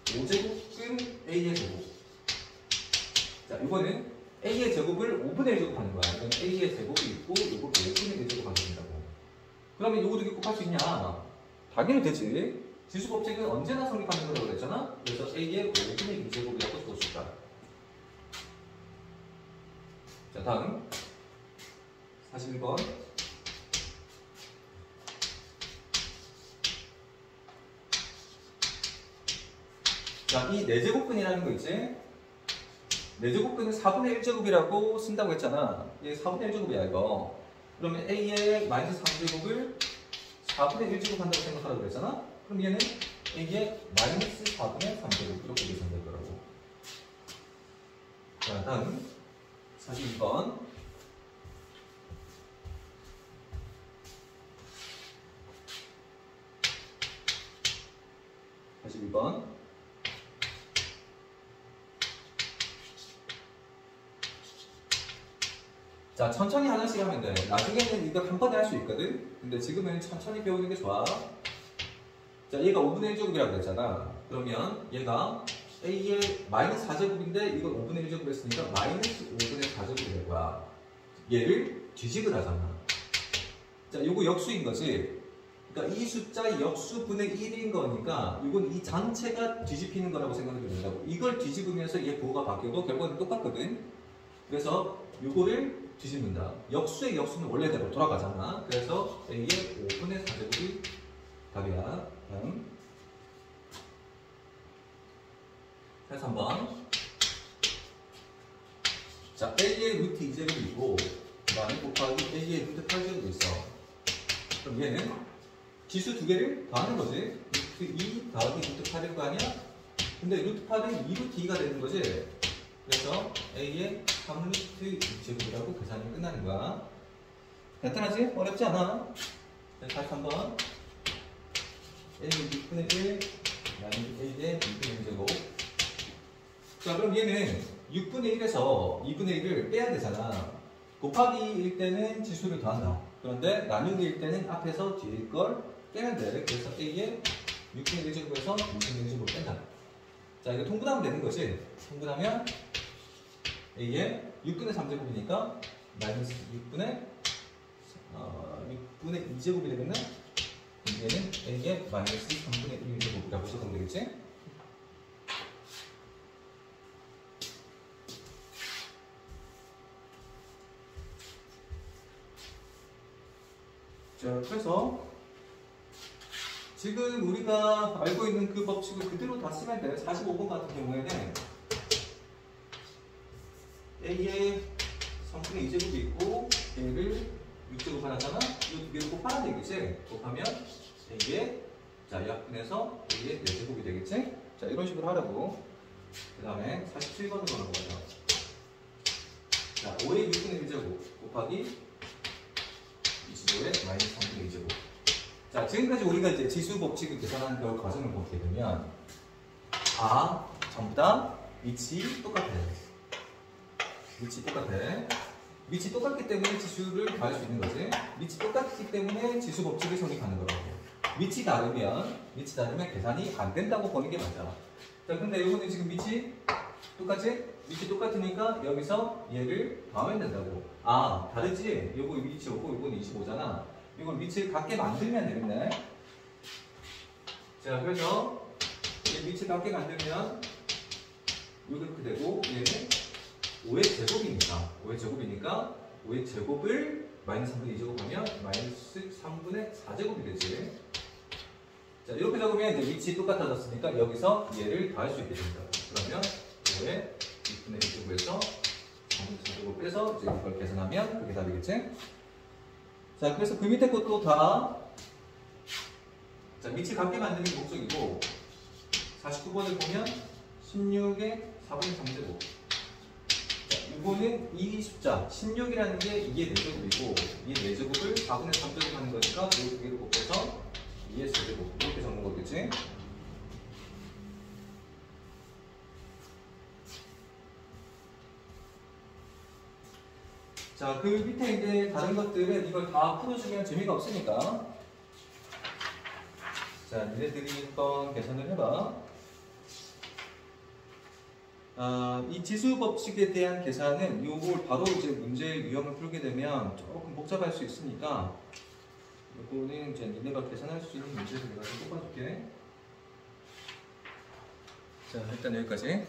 5제곱은 A의 제곱. 자, 이거는 A의 제곱을 5분의 1 제곱하는 거야. 이건 A의 제곱이 있고 이거 5분의 1 제곱하게 된다고. 그러면 이거 두 개 곱할 수 있냐? 당연히 되지. 지수법칙은 언제나 성립하는 거라고 그랬잖아. 그래서 A의 5분의 2제곱이라고 볼 수 있다. 자, 다음 41번. 자, 이 4제곱근이라는 거 있지? 4제곱근은 4분의 1제곱이라고 쓴다고 했잖아. 이게 4분의 1제곱이야, 이거. 그러면 A의 마이너스 3제곱을 4분의 1제곱 한다고 생각하라고 그랬잖아? 그럼 얘는 A의 마이너스 4분의 3제곱 이렇게 계산될 거라고. 자, 다음 42번. 자, 천천히 하나씩 하면 돼. 나중에는 이거 한 번에 할 수 있거든? 근데 지금은 천천히 배우는 게 좋아. 자, 얘가 5분의 1제곱이라고 그랬잖아. 그러면 얘가 A의 마이너스 4제곱인데 이걸 5분의 1제곱 했으니까 마이너스 5분의 4제곱이 될 거야. 얘를 뒤집을 하잖아. 자, 요거 역수인 거지. 그러니까 이 숫자의 역수분의 1인 거니까 이건 이 전체가 뒤집히는 거라고 생각해도 된다고. 이걸 뒤집으면서 얘 부호가 바뀌어도 결과는 똑같거든. 그래서 요거를 뒤집는다. 역수의 역수는 원래대로 돌아가잖아. 그래서 A의 5분의 4제곱이 답이야. 다음 3번. 자, A의 루트 2제곱이 있고 그 다음에 곱하기 A의 루트 8제곱이 있어. 그럼 얘는 지수 두 개를 더하는 거지. 루트 2 더하기 루트 8일 거 아니야? 근데 루트 8은 2루트 2가 되는 거지. 그래서 A의 3루트 2제곱이라고 계산이 끝나는 거야. 간단하지? 어렵지 않아? 자, 43번. A는 6분의 1, 나는 A의 2분의 1제곱. 자, 그럼 얘는 6분의 1에서 2분의 1을 빼야 되잖아. 곱하기일 때는 지수를 더한다. 그런데 나누기일 때는 앞에서 뒤에 걸 빼면 돼. 그래서 A의 6분의 1제곱에서 6분의 1제곱을 뺀다. 자, 이거 통분하면 되는 거지. 통분하면 A의 6분의 3제곱이니까 마이너스 6분의 2제곱이 되겠네? 얘는 A의 마이너스 3분의 1제곱이라고 써도 되겠지? 자, 그래서 지금 우리가 알고 있는 그 법칙을 그대로 다 쓰면 돼. 45번 같은 경우에는 A의 3분의 2제곱이 있고 A를 6제곱 하나잖아? 이 두 개를 곱하는 얘기지? 곱하면 A의 자, 약분해서 A의 4제곱이 되겠지? 자, 이런 식으로 하라고. 그 다음에 47번으로 넘어가자. 자, 5의 6분의 1제곱 곱하기 25의 마이너스 3분의 2제곱. 자, 지금까지 우리가 이제 지수 법칙을 계산하는 그 과정을 보게 되면 전부 다 위치 똑같아. 위치 똑같아. 위치 똑같기 때문에 지수를 구할 수 있는 거지. 위치 똑같기 때문에 지수 법칙이 성립하는 거라고. 위치 다르면 계산이 안 된다고 보는 게 맞아. 자, 근데 이거는 지금 위치 똑같지? 위치 똑같으니까 여기서 얘를 더하면 된다고. 다르지? 요거 위치 5고 요거는 25잖아. 이걸 위치를 같게 만들면 되겠네. 자, 그래서 위치 같게 만들면 이렇게 되고 얘는 5의 제곱이니까 5의 제곱을 마이너스 3분의 2제곱 하면 마이너스 3분의 4제곱이 되지. 자, 이렇게 적으면 이제 위치 똑같아졌으니까 여기서 얘를 더할 수 있게 됩니다. 그러면 이거에 2분의 2제곱에서 3분의 4제곱 빼서 이제 이걸 계산하면 그게 답이겠지? 자, 그래서 그 밑에 것도 다 자, 위치 같게 만드는 게 목적이고 49번을 보면 16의 4분의 3제곱. 자, 이거는 이 숫자 16이라는 게 2의 4제곱이고 이 4제곱을 4분의 3제곱 하는 거니까 이 두 개를 곱해서 2의 4제곱 이렇게 적는 거겠지? 자, 그 밑에 이제 다른 것들은 이걸 다 풀어주면 재미가 없으니까 자, 니네들이 한번 계산을 해봐. 이 지수 법칙에 대한 계산은 요걸 바로 이제 문제 유형을 풀게 되면 조금 복잡할 수 있으니까 요거는 이제 니네가 계산할 수 있는 문제를 내가 좀 뽑아줄게. 자, 일단 여기까지.